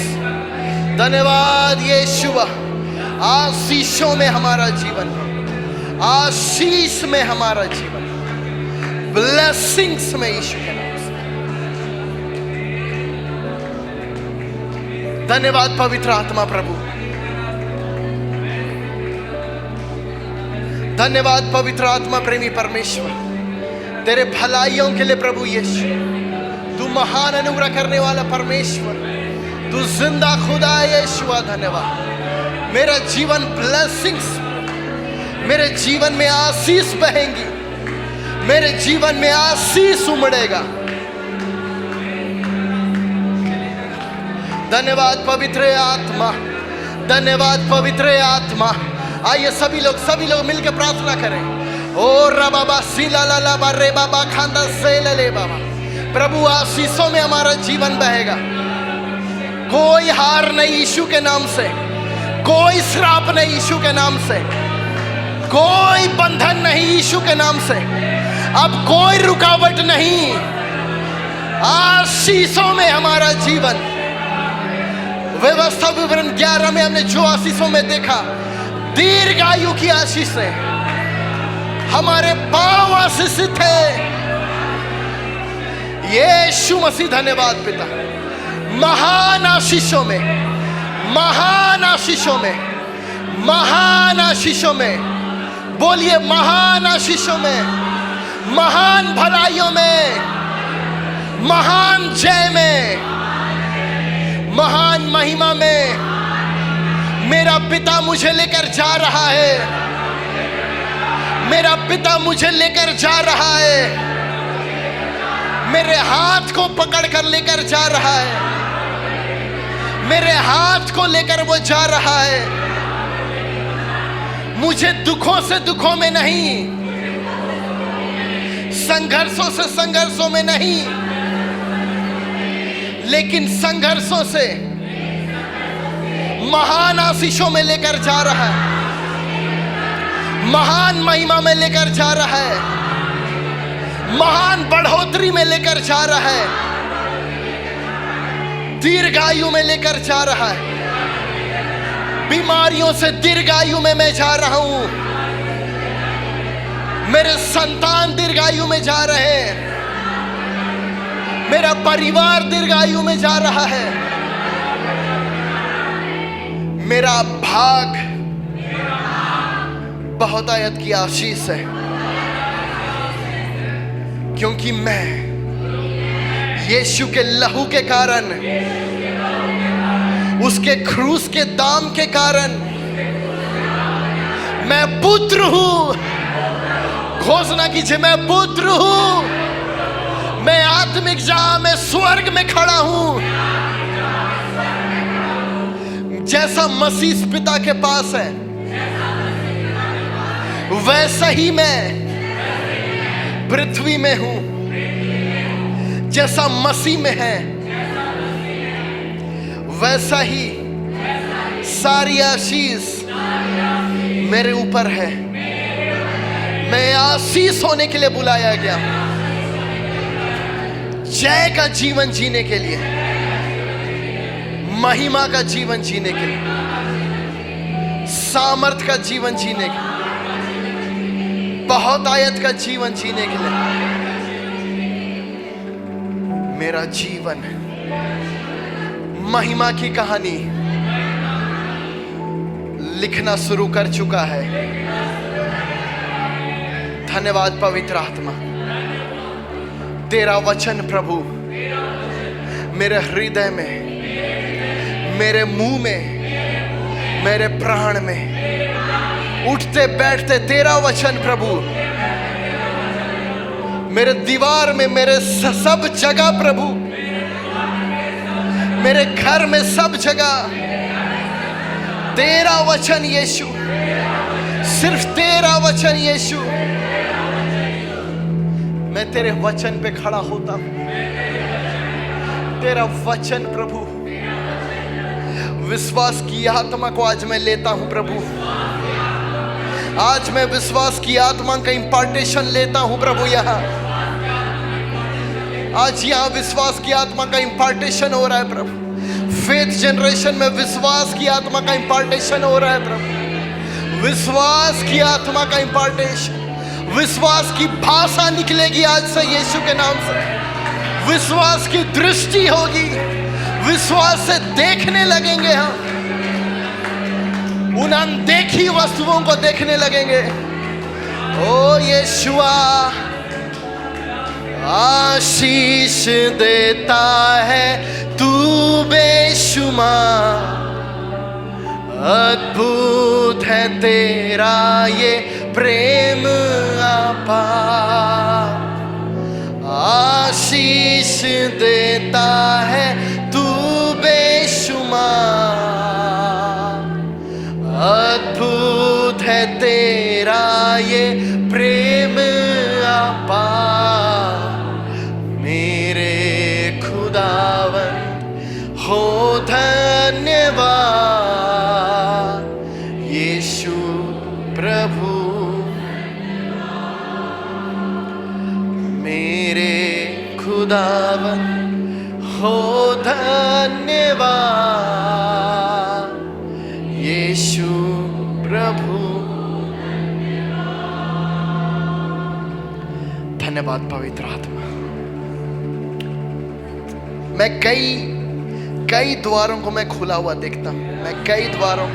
धन्यवाद यीशुआ। आशीषों में हमारा जीवन, आशीष में हमारा जीवन, ब्लेसिंग्स में यीशु के नाम से। धन्यवाद पवित्र आत्मा प्रभु। धन्यवाद पवित्र आत्मा प्रेमी परमेश्वर, तेरे भलाइयों के लिए प्रभु यीशु। तू महान अनुग्रह करने वाला परमेश्वर, तू जिंदा खुदा यीशुआ। धन्यवाद। मेरा जीवन ब्लेसिंग्स, मेरे जीवन में आशीष बहेंगी। मेरे जीवन में आशीष उमड़ेगा। धन्यवाद पवित्र आत्मा। धन्यवाद पवित्र आत्मा। आइए सभी लोग मिलकर प्रार्थना करें। ओ रबाबा सीला ला ला बा रे बाबा खांदा से ले बाबा। प्रभु आशीषों में हमारा जीवन बहेगा। कोई हार नहीं यीशु के नाम से, कोई श्राप नहीं यीशु के नाम से, कोई बंधन नहीं यीशु के नाम से, अब कोई रुकावट नहीं। आशीषों में हमारा जीवन। व्यवस्था विवरण 11 में हमने जो आशीषों में देखा, दीर्घायु की आशीष है। हमारे पांव आशीषित है। यीशु मसीह धन्यवाद पिता। महान आशीषों में, महान आशीषों में, महान आशीषों में, बोलिए महान आशीषों में, महान भलाइयों में, महान जय में, महान महिमा में मेरा पिता मुझे लेकर जा रहा है। मेरा पिता मुझे लेकर जा रहा है। मेरे हाथ को पकड़कर लेकर जा रहा है। मेरे हाथ को लेकर वो जा रहा है। मुझे दुखों से दुखों में नहीं, संघर्षों से संघर्षों में नहीं, लेकिन संघर्षों से महान आशीषों में लेकर जा रहा है। महान महिमा में लेकर जा रहा है। महान बढ़ोतरी में लेकर जा रहा है। दीर्घायु में लेकर जा रहा है। बीमारियों से दीर्घायु में मैं जा रहा हूं। मेरे संतान दीर्घायु में जा रहे हैं। मेरा परिवार दीर्घायु में जा रहा है। मेरा भाग बहुतायत की आशीष है, क्योंकि मैं यीशु के लहू के कारण, उसके क्रूस के दाम के कारण मैं पुत्र हूं। घोषणा कीजिए, मैं पुत्र हूं। मैं आत्मिक जहां में स्वर्ग में खड़ा हूं। जैसा मसीह पिता के पास है, वैसा ही मैं पृथ्वी में हूं। जैसा मसीह में है, वैसा ही सारी आशीष मेरे ऊपर है। मैं आशीष होने के लिए बुलाया गया, जय का जीवन जीने के लिए, महिमा का जीवन जीने के लिए, सामर्थ का जीवन जीने के लिए, बहुतायत का जीवन जीने के लिए। मेरा जीवन महिमा की कहानी लिखना शुरू कर चुका है। धन्यवाद पवित्र आत्मा, तेरा वचन प्रभु मेरे हृदय में, मेरे मुंह में, मेरे प्राण में, उठते बैठते तेरा वचन प्रभु मेरे दीवार में, मेरे सब जगह प्रभु, मेरे घर में सब जगह तेरा वचन यीशु, सिर्फ तेरा वचन यीशु। मैं तेरे वचन पे खड़ा होता हूं। तेरा वचन प्रभु, विश्वास की आत्मा को आज मैं लेता हूं प्रभु। आज मैं विश्वास की आत्मा का इंपार्टेशन लेता हूं प्रभु। यहाँ आज यहाँ विश्वास की आत्मा का इंपार्टेशन हो रहा है प्रभु। फेथ जनरेशन में विश्वास की आत्मा का इंपार्टेशन हो रहा है प्रभु। विश्वास की आत्मा का इंपार्टेशन, विश्वास की भाषा निकलेगी आज से यीशु के नाम से। विश्वास की दृष्टि होगी, विश्वास से देखने लगेंगे हम, उन अनदेखी वस्तुओं को देखने लगेंगे। ओ यीशुआ, आशीष देता है तू बेशुमार, अद्भुत है तेरा ये प्रेम अपार। आशीष देता है तू बेशुमार, अद्भुत है तेरा ये प्रेम अपार। मेरे खुदावन हो धन्यवाद यीशु प्रभु। मेरे खुदावन हो धन्यवाद यीशु प्रभु। धन्यवाद पवित्र आत्मा। मैं कई द्वारों को मैं खुला हुआ देखता हूं। मैं कई द्वारों,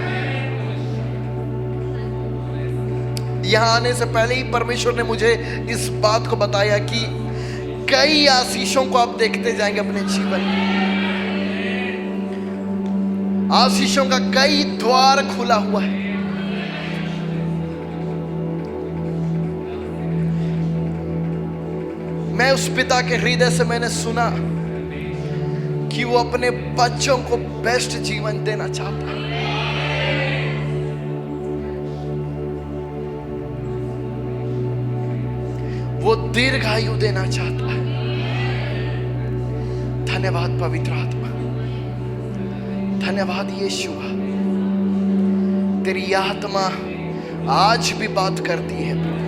यहां आने से पहले ही परमेश्वर ने मुझे इस बात को बताया कि कई आशीषों को आप देखते जाएंगे अपने जीवन में। आशीषों का कई द्वार खुला हुआ है। मैं उस पिता के हृदय से मैंने सुना कि वो अपने बच्चों को बेस्ट जीवन देना चाहता है। वो दीर्घायु देना चाहता है। धन्यवाद पवित्र आत्मा, धन्यवाद यीशुआ। तेरी आत्मा आज भी बात करती है प्रभु।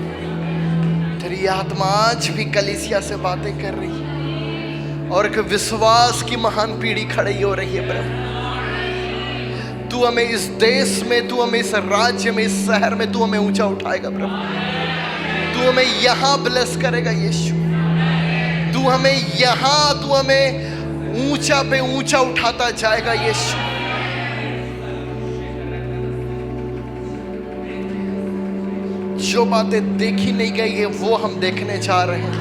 तेरी आत्मा आज भी कलीसिया से बातें कर रही है और एक विश्वास की महान पीढ़ी खड़ी हो रही है प्रभु। तू हमें इस देश में, तू हमें इस राज्य में, इस शहर में तू हमें ऊंचा उठाएगा प्रभु। तू हमें यहां ब्लेस करेगा यीशु। तू तू हमें ऊंचा पे ऊंचा उठाता जाएगा यीशु। जो बातें देखी नहीं गई है वो हम देखने जा रहे हैं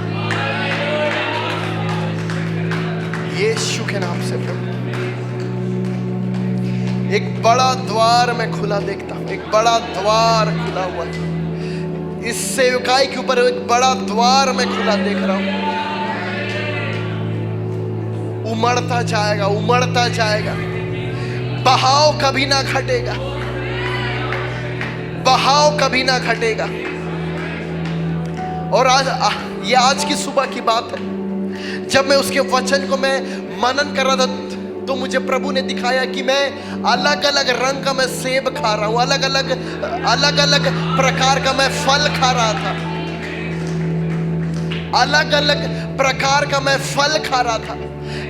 यीशु के नाम से। प्रभु एक बड़ा द्वार मैं खुला देखता हूं, एक बड़ा द्वार खुला हुआ है इस सेवकाई के ऊपर, एक बड़ा द्वार मैं खुला देख रहा हूं। उमड़ता जाएगा, उमड़ता जाएगा, बहाव कभी ना घटेगा, बहाव कभी ना घटेगा। और आज की सुबह की बात है, जब मैं उसके वचन को मैं मनन कर रहा था तो मुझे प्रभु ने दिखाया कि मैं अलग अलग रंग का मैं सेब खा रहा हूं, अलग अलग प्रकार का मैं फल खा रहा था, अलग अलग प्रकार का मैं फल खा रहा था।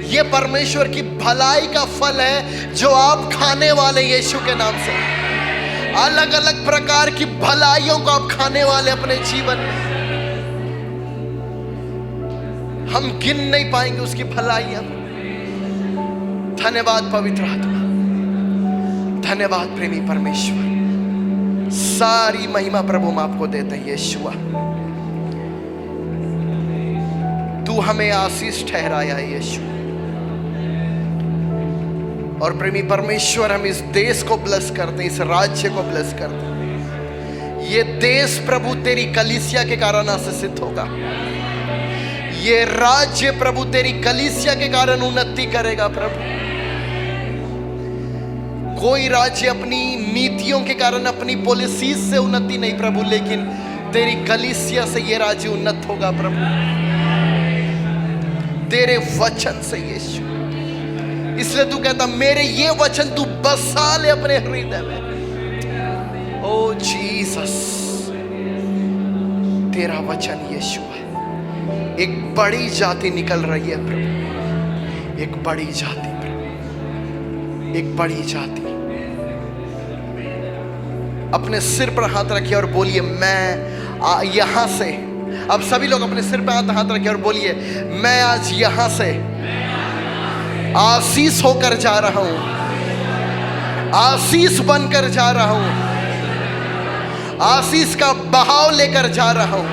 ये परमेश्वर की भलाई का फल है जो आप खाने वाले यीशु के नाम से। अलग अलग प्रकार की भलाइयों को आप खाने वाले अपने जीवन में। हम गिन नहीं पाएंगे उसकी भलाइयां। धन्यवाद पवित्र आत्मा, धन्यवाद प्रेमी परमेश्वर। सारी महिमा प्रभु हम आपको देते हैं यीशुआ। तू हमें आशीष ठहराया है यीशु। और प्रेमी परमेश्वर, हम इस देश को ब्लेस करते हैं, इस राज्य को ब्लेस करते हैं। ये देश प्रभु तेरी कलीसिया के कारण आशीषित होगा। ये राज्य प्रभु तेरी कलीसिया के कारण उन्नति करेगा प्रभु। कोई राज्य अपनी नीतियों के कारण, अपनी पॉलिसीज से उन्नति नहीं प्रभु, लेकिन तेरी कलीसिया से ये राज्य उन्नत होगा प्रभु, तेरे वचन से यीशु। इसलिए तू कहता मेरे ये वचन तू बसा ले अपने हृदय में। ओ जीसस, तेरा वचन यीशु है। एक बड़ी जाति निकल रही है प्रभु, एक बड़ी जाति प्रभु, एक बड़ी जाति। अपने सिर पर हाथ रखिए और बोलिए मैं यहां से, अब सभी लोग अपने सिर पर हाथ रखिए और बोलिए मैं आज यहां से आशीष होकर जा रहा हूं, आशीष बनकर जा रहा हूं, आशीष का बहाव लेकर जा रहा हूं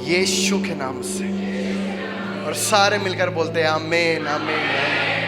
यीशु के नाम से। और सारे मिलकर बोलते हैं आमीन आमीन।